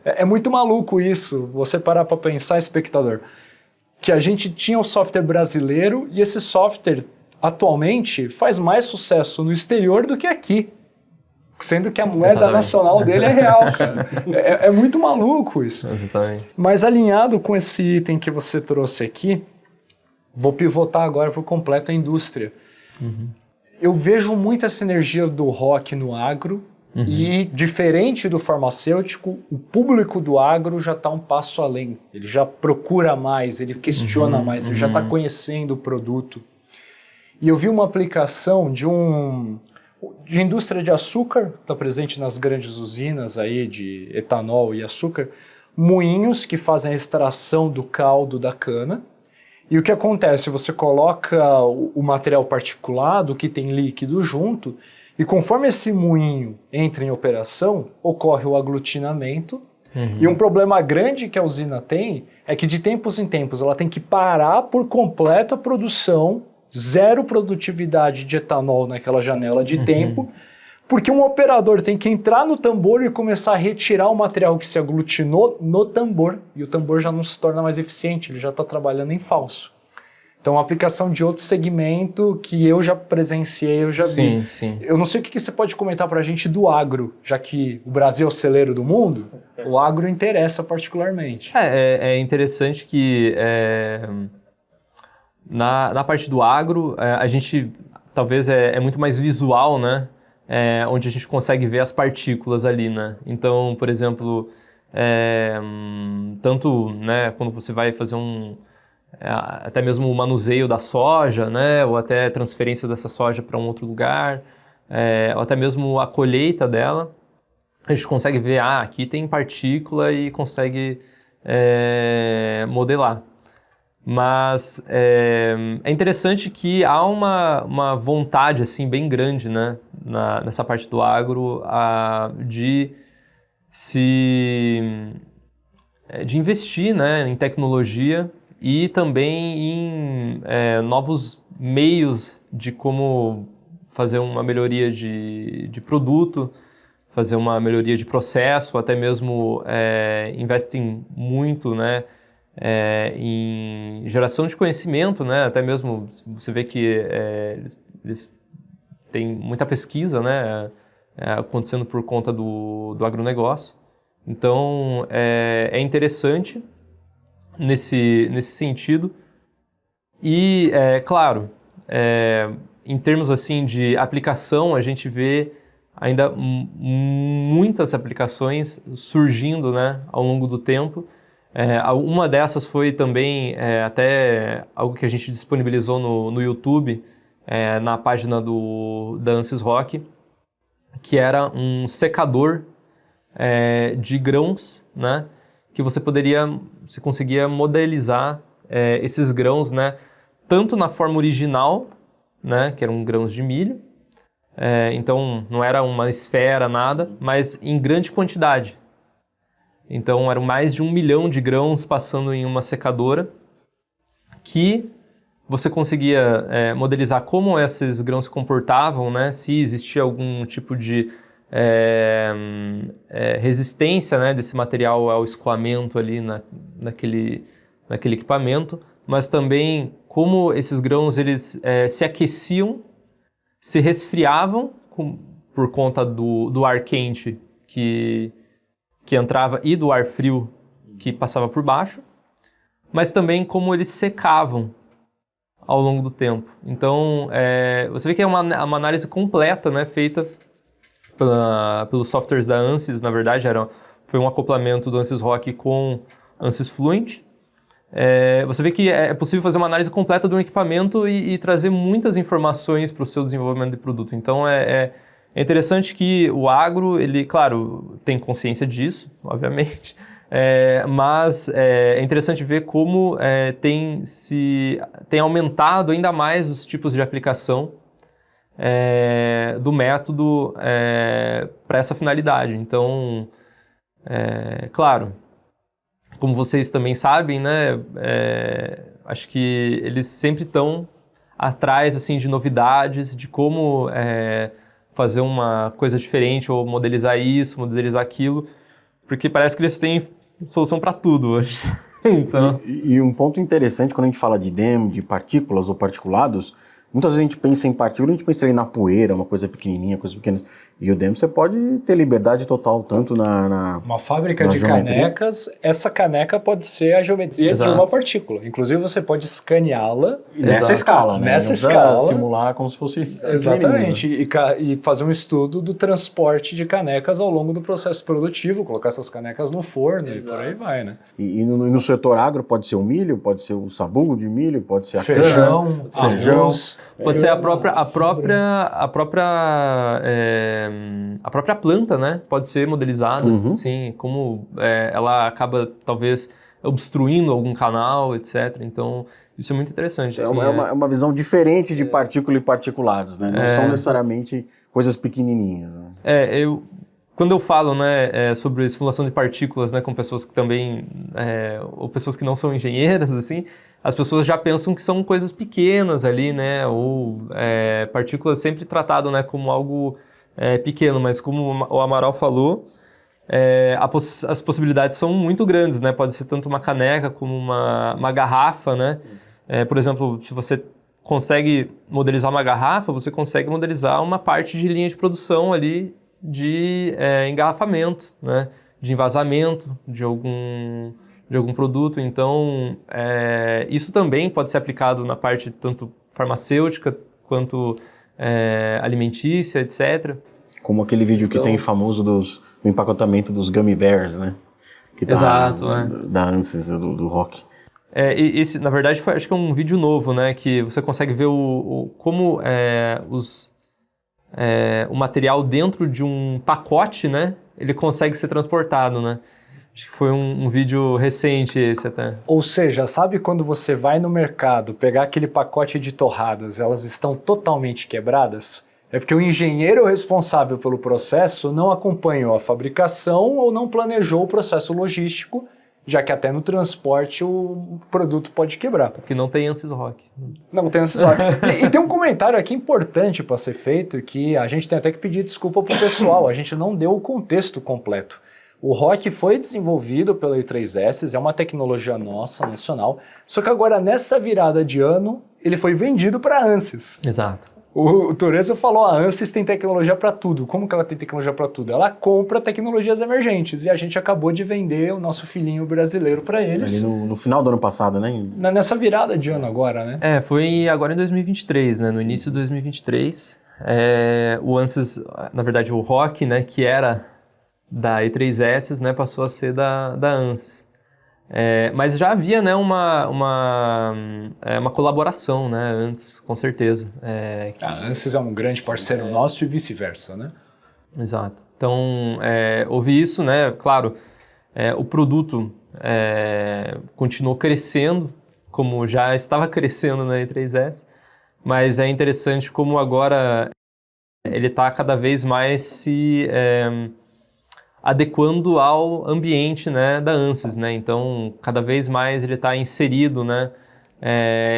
É muito maluco isso, você parar para pensar, espectador, que a gente tinha um software brasileiro e esse software atualmente faz mais sucesso no exterior do que aqui. Sendo que a moeda nacional dele é real, cara. É muito maluco isso. Exatamente. Mas alinhado com esse item que você trouxe aqui, vou pivotar agora por completo a indústria. Eu vejo muita sinergia do ROC no agro e, diferente do farmacêutico, o público do agro já está um passo além. Ele já procura mais, ele questiona mais, ele já está conhecendo o produto. E eu vi uma aplicação de indústria de açúcar, está presente nas grandes usinas aí de etanol e açúcar, moinhos que fazem a extração do caldo da cana. E o que acontece? Você coloca o material particulado, que tem líquido junto, e conforme esse moinho entra em operação, ocorre o aglutinamento E um problema grande que a usina tem é que de tempos em tempos ela tem que parar por completo a produção, zero produtividade de etanol naquela janela de tempo, porque um operador tem que entrar no tambor e começar a retirar o material que se aglutinou no tambor, e o tambor já não se torna mais eficiente, ele já está trabalhando em falso. Então, a aplicação de outro segmento que eu já presenciei, eu já vi. Sim. Eu não sei o que você pode comentar para a gente do agro, já que o Brasil é o celeiro do mundo, o agro interessa particularmente. É interessante que na parte do agro, a gente talvez é muito mais visual, né? Onde a gente consegue ver as partículas ali, né? Então, por exemplo, tanto, né, quando você vai fazer até mesmo o manuseio da soja, né, ou até transferência dessa soja para um outro lugar, ou até mesmo a colheita dela, a gente consegue ver, aqui tem partícula e consegue modelar. Mas é interessante que há uma vontade assim, bem grande, né, nessa parte do agro de investir, né, em tecnologia e também em novos meios de como fazer uma melhoria de produto, fazer uma melhoria de processo, até mesmo investem muito, né, em geração de conhecimento, né, até mesmo você vê que eles têm muita pesquisa, né, acontecendo por conta do agronegócio. Então, é interessante nesse sentido. E, claro, em termos assim de aplicação, a gente vê ainda muitas aplicações surgindo, né, ao longo do tempo. Uma dessas foi também até algo que a gente disponibilizou no YouTube, na página da ANSYS Rock, que era um secador de grãos, né, que você conseguia modelizar esses grãos, né, tanto na forma original, né, que eram grãos de milho, então não era uma esfera, nada, mas em grande quantidade. Então eram mais de 1 milhão de grãos passando em uma secadora, que você conseguia modelizar como esses grãos se comportavam, né, se existia algum tipo de resistência, né, desse material ao escoamento ali naquele equipamento, mas também como esses grãos eles se aqueciam, se resfriavam por conta do ar quente que entrava e do ar frio que passava por baixo, mas também como eles secavam ao longo do tempo. Então, você vê que é uma análise completa, né, feita pelos softwares da ANSYS. Na verdade, foi um acoplamento do ANSYS Rock com ANSYS Fluent. Você vê que é possível fazer uma análise completa de um equipamento e trazer muitas informações para o seu desenvolvimento de produto. Então, é interessante que o agro, ele, claro, tem consciência disso, obviamente, mas é interessante ver como tem aumentado ainda mais os tipos de aplicação do método para essa finalidade. Então, claro, como vocês também sabem, né, acho que eles sempre estão atrás assim, de novidades, de como fazer uma coisa diferente, ou modelizar isso, modelizar aquilo, porque parece que eles têm solução para tudo hoje. Então... E um ponto interessante quando a gente fala de DEM, de partículas ou particulados, muitas vezes a gente pensa em partícula, a gente pensa aí na poeira, uma coisa pequenininha, coisa pequena. E o DEM você pode ter liberdade total, tanto uma fábrica de geometria. Canecas, essa caneca pode ser a geometria de uma partícula. Inclusive você pode escaneá-la nessa escala, né? Nessa escala. Simular como se fosse... Exatamente. E fazer um estudo do transporte de canecas ao longo do processo produtivo, colocar essas canecas no forno. Exato. E por aí vai, né? E no setor agro pode ser o milho, pode ser o sabugo de milho, pode ser a feijão, arroz, pode ser a própria planta, né? Pode ser modelizada, assim, como ela acaba talvez obstruindo algum canal, etc. Então, isso é muito interessante. Assim, é uma visão diferente de partícula e particulados, né? Não são necessariamente coisas pequenininhas. Né? quando eu falo, né, sobre simulação de partículas, né, com pessoas que também, ou pessoas que não são engenheiras, assim, as pessoas já pensam que são coisas pequenas ali, né, ou partículas sempre tratado, né, como algo pequeno, mas como o Amaral falou, as possibilidades são muito grandes, né, pode ser tanto uma caneca como uma garrafa, né, por exemplo, se você consegue modelizar uma garrafa, você consegue modelizar uma parte de linha de produção ali de engarrafamento, né? De envasamento de algum produto. Então, isso também pode ser aplicado na parte tanto farmacêutica quanto alimentícia, etc. Como aquele vídeo que tem famoso do empacotamento dos Gummy Bears, né? Que tá Exato, da ANSYS, do Rock. Esse, na verdade, acho que é um vídeo novo, né? Que você consegue ver como o material dentro de um pacote, né? Ele consegue ser transportado, né? Acho que foi um vídeo recente esse até. Ou seja, sabe quando você vai no mercado pegar aquele pacote de torradas, elas estão totalmente quebradas? É porque o engenheiro responsável pelo processo não acompanhou a fabricação ou não planejou o processo logístico, já que até no transporte o produto pode quebrar. Porque não tem ANSYS Rock. Não tem ANSYS Rock. E tem um comentário aqui importante para ser feito, que a gente tem até que pedir desculpa pro pessoal, a gente não deu o contexto completo. O Rock foi desenvolvido pela I3S, é uma tecnologia nossa, nacional, só que agora nessa virada de ano ele foi vendido para a ANSYS. Exato. O Torezzo falou, a ANSYS tem tecnologia para tudo. Como que ela tem tecnologia para tudo? Ela compra tecnologias emergentes e a gente acabou de vender o nosso filhinho brasileiro para eles. Ali no final do ano passado, né? Nessa virada de ano agora, né? Foi agora em 2023, né? No início de 2023. O ANSYS, na verdade o Rock, né? Que era da E3S, né? Passou a ser da ANSYS. Mas já havia, né, uma colaboração, né, antes, com certeza. A ANSYS é um grande parceiro nosso e vice-versa, né? Exato. Então, houve isso, né, claro, o produto continuou crescendo, como já estava crescendo na E3S, mas é interessante como agora ele está cada vez mais se adequando ao ambiente, né, da ANSYS, né? Então, cada vez mais ele está inserido, né,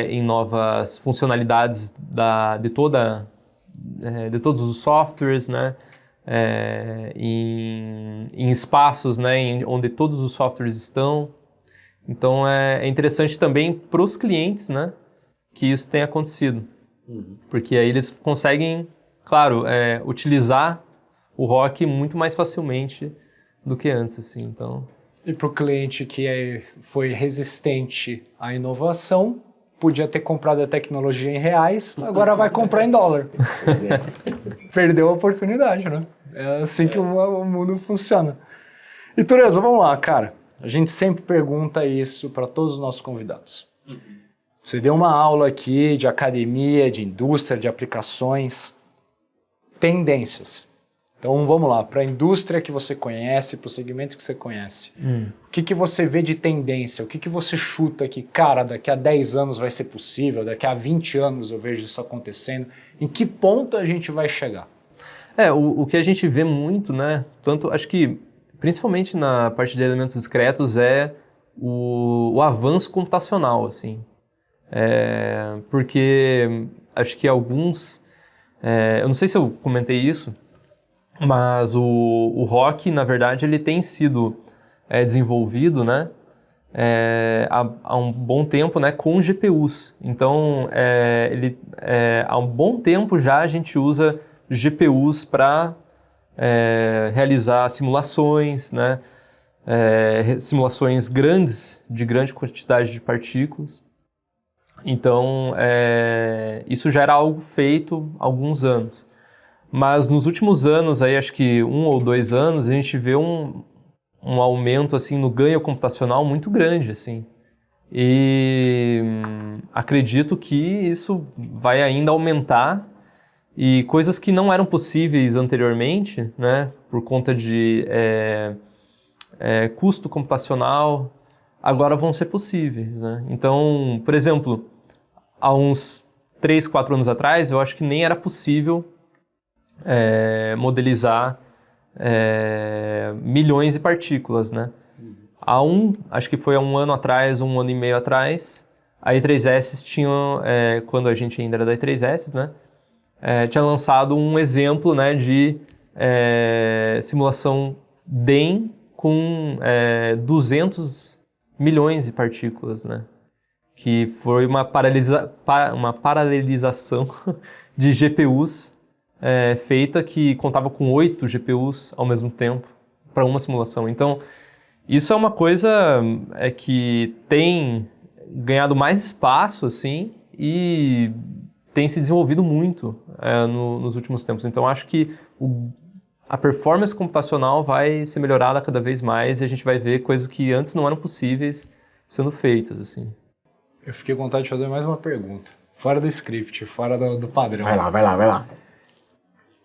em novas funcionalidades de todos os softwares, né, em espaços, né, onde todos os softwares estão. Então, é interessante também para os clientes, né, que isso tenha acontecido, porque aí eles conseguem, claro, utilizar o Rock muito mais facilmente do que antes, assim, então... E para o cliente que foi resistente à inovação, podia ter comprado a tecnologia em reais, agora vai comprar em dólar. Perdeu a oportunidade, né? É assim que o mundo funciona. E Torezzo, vamos lá, cara. A gente sempre pergunta isso para todos os nossos convidados. Você deu uma aula aqui de academia, de indústria, de aplicações, tendências. Então vamos lá, para a indústria que você conhece, para o segmento que você conhece, o que você vê de tendência? O que você chuta que, cara, daqui a 10 anos vai ser possível, daqui a 20 anos eu vejo isso acontecendo? Em que ponto a gente vai chegar? O que a gente vê muito, né, tanto, acho que principalmente na parte de elementos discretos é o avanço computacional, assim. Porque acho que alguns, eu não sei se eu comentei isso, mas o Rock, na verdade, ele tem sido desenvolvido, né, há um bom tempo, né, com GPUs. Então, há um bom tempo já a gente usa GPUs para realizar simulações, né, simulações grandes, de grande quantidade de partículas. Então, isso já era algo feito há alguns anos. Mas nos últimos anos, aí, acho que 1 ou 2 anos, a gente vê um aumento assim, no ganho computacional muito grande. Assim. E acredito que isso vai ainda aumentar e coisas que não eram possíveis anteriormente, né, por conta de custo computacional, agora vão ser possíveis. Né? Então, por exemplo, há uns 3, 4 anos atrás, eu acho que nem era possível modelizar milhões de partículas, né? Acho que foi há um ano atrás, um ano e meio atrás, a E3S tinha, quando a gente ainda era da E3S, né? Tinha lançado um exemplo, né, de simulação DEM com 200 milhões de partículas, né? Que foi uma paralelização de GPUs feita que contava com 8 GPUs ao mesmo tempo para uma simulação. Então, isso é uma coisa que tem ganhado mais espaço, assim, e tem se desenvolvido muito nos últimos tempos. Então, acho que a performance computacional vai ser melhorada cada vez mais e a gente vai ver coisas que antes não eram possíveis sendo feitas, assim. Eu fiquei com vontade de fazer mais uma pergunta. Fora do script, fora do padrão. Vai lá.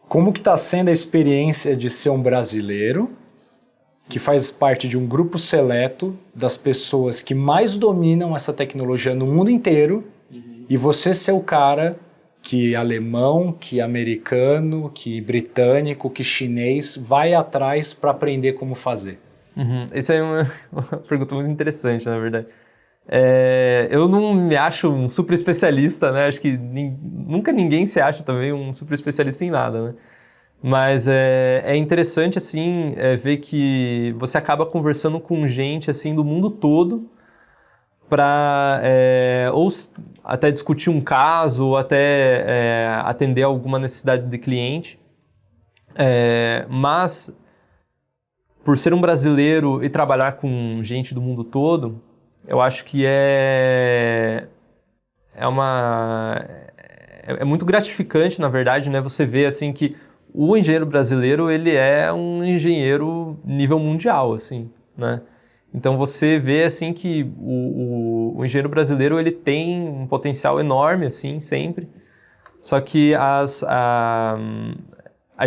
Como que está sendo a experiência de ser um brasileiro que faz parte de um grupo seleto das pessoas que mais dominam essa tecnologia no mundo inteiro, e você ser o cara que alemão, que americano, que britânico, que chinês vai atrás para aprender como fazer? Essa é uma pergunta muito interessante, na verdade. Eu não me acho um super especialista, né? Acho que nunca ninguém se acha também um super especialista em nada, né? Mas é interessante, assim, ver que você acaba conversando com gente, assim, do mundo todo para ou até discutir um caso, ou até atender alguma necessidade de cliente. Mas, por ser um brasileiro e trabalhar com gente do mundo todo, eu acho que é muito gratificante, na verdade, né? Você vê, assim, que o engenheiro brasileiro, ele é um engenheiro nível mundial, assim, né? Então você vê, assim, que o engenheiro brasileiro, ele tem um potencial enorme, assim, sempre. Só que a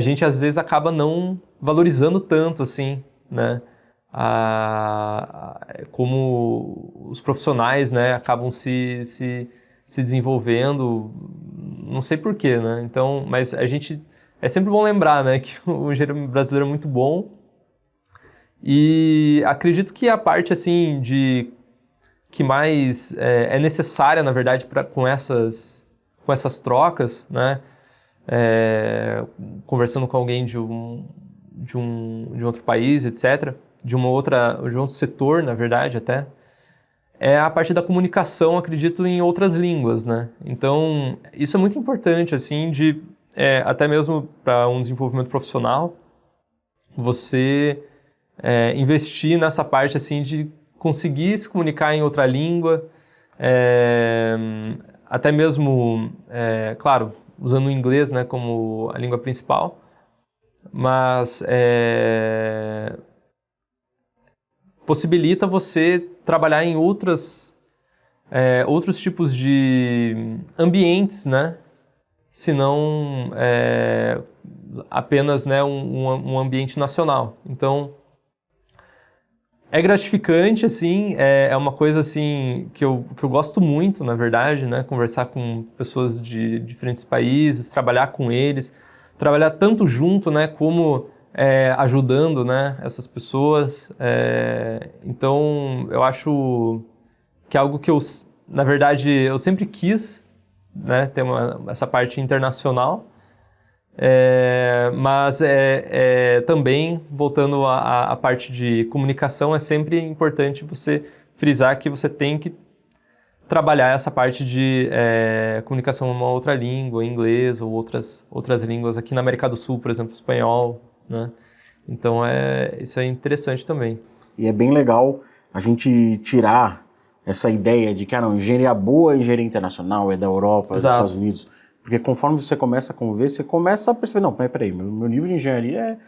gente, às vezes, acaba não valorizando tanto, assim, né? Como os profissionais, né, acabam se desenvolvendo, não sei porquê, né? Então, mas a gente... É sempre bom lembrar, né, que o engenheiro brasileiro é muito bom. E acredito que a parte, assim, que mais é necessária, na verdade, com essas trocas, né, conversando com alguém de outro país, etc., de um outro setor, na verdade, até, é a parte da comunicação, acredito, em outras línguas, né? Então, isso é muito importante, assim, até mesmo para um desenvolvimento profissional, você investir nessa parte, assim, de conseguir se comunicar em outra língua, até mesmo, claro, usando o inglês, né, como a língua principal, mas possibilita você trabalhar em outros tipos de ambientes, né? Se não apenas, né, um ambiente nacional. Então, é gratificante, assim, é uma coisa, assim, que eu gosto muito, na verdade, né? Conversar com pessoas de diferentes países, trabalhar com eles, trabalhar tanto junto, né, como ajudando, né, essas pessoas. Então, eu acho que é algo que na verdade, eu sempre quis, né, ter essa parte internacional, mas também, voltando à parte de comunicação, é sempre importante você frisar que você tem que trabalhar essa parte de comunicação em uma outra língua, inglês ou outras línguas. Aqui na América do Sul, por exemplo, espanhol, né? Então, isso é interessante também. E é bem legal a gente tirar essa ideia de que, não, engenharia boa, engenharia internacional, é da Europa, dos Estados Unidos. Porque conforme você começa a conviver, você começa a perceber, não, peraí, meu nível de engenharia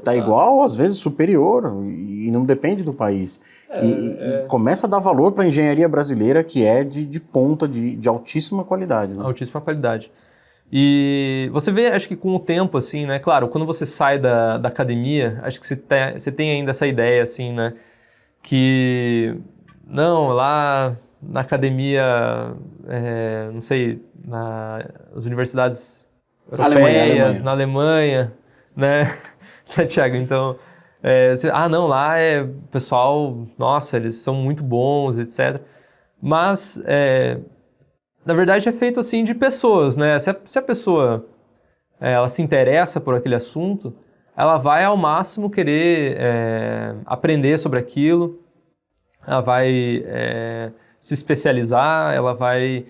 tá igual, às vezes superior, e não depende do país. E começa a dar valor para a engenharia brasileira, que é de ponta, de altíssima qualidade. Né? Altíssima qualidade. E você vê, acho que com o tempo, assim, né? Claro, quando você sai da academia, acho que você tem ainda essa ideia, assim, né? Que, não, lá na academia, não sei, nas universidades europeias, na Alemanha, né? Thiago, então... não, lá é pessoal, nossa, eles são muito bons, etc. Mas, na verdade, é feito assim de pessoas, né? Se a pessoa ela se interessa por aquele assunto, ela vai ao máximo querer aprender sobre aquilo, ela vai se especializar, ela vai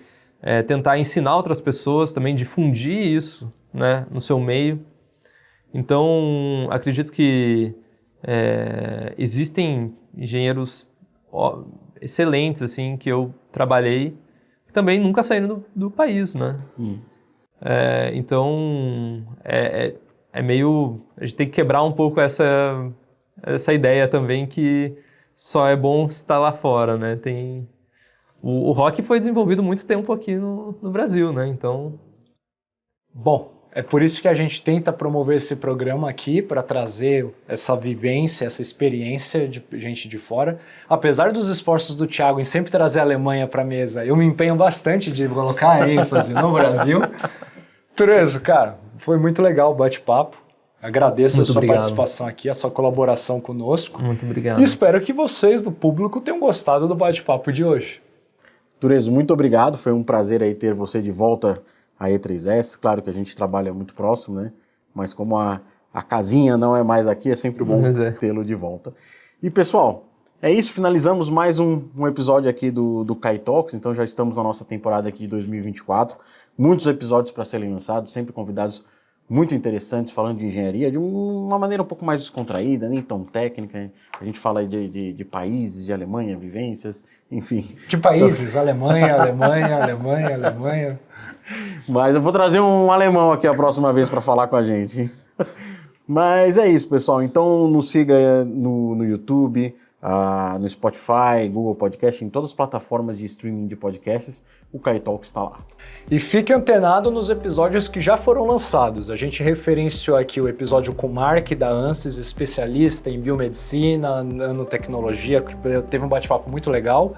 tentar ensinar outras pessoas também, difundir isso, né, no seu meio. Então, acredito que existem engenheiros excelentes, assim, que eu trabalhei, que também nunca saíram do país, né? Então, é meio... A gente tem que quebrar um pouco essa ideia também que só é bom estar lá fora, né? O rock foi desenvolvido muito tempo aqui no Brasil, né? Então... Bom, é por isso que a gente tenta promover esse programa aqui, para trazer essa vivência, essa experiência de gente de fora. Apesar dos esforços do Thiago em sempre trazer a Alemanha para a mesa, eu me empenho bastante de colocar ênfase no Brasil. Terezo, cara, foi muito legal o bate-papo. Agradeço a sua participação aqui, a sua colaboração conosco. Muito obrigado. E espero que vocês do público tenham gostado do bate-papo de hoje. Terezo, muito obrigado. Foi um prazer aí ter você de volta a E3S, claro que a gente trabalha muito próximo, né? Mas como a casinha não é mais aqui, é sempre bom tê-lo de volta. E pessoal, é isso, finalizamos mais um episódio aqui do Kai Talks, então já estamos na nossa temporada aqui de 2024, muitos episódios para serem lançados, sempre convidados muito interessantes, falando de engenharia, de uma maneira um pouco mais descontraída, nem tão técnica, a gente fala aí de países, de Alemanha, vivências, enfim. De países, então... Alemanha. Mas eu vou trazer um alemão aqui a próxima vez para falar com a gente. Mas é isso, pessoal. Então nos siga no YouTube, no Spotify, Google Podcast, em todas as plataformas de streaming de podcasts, o Kai Talks está lá. E fique antenado nos episódios que já foram lançados. A gente referenciou aqui o episódio com o Mark, da ANSYS, especialista em biomedicina, nanotecnologia, que teve um bate-papo muito legal.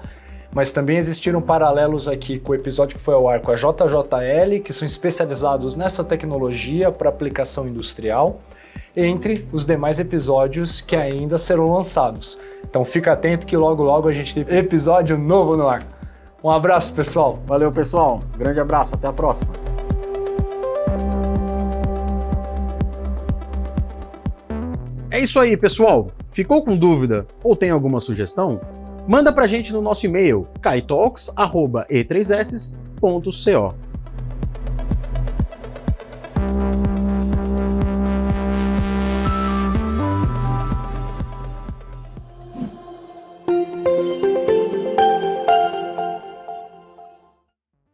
Mas também existiram paralelos aqui com o episódio que foi ao ar com a JJL, que são especializados nessa tecnologia para aplicação industrial, entre os demais episódios que ainda serão lançados. Então fica atento que logo logo a gente tem episódio novo no ar. Um abraço, pessoal! Valeu, pessoal! Grande abraço, até a próxima! É isso aí, pessoal! Ficou com dúvida ou tem alguma sugestão? Manda pra gente no nosso e-mail kaitalks@e3s.co.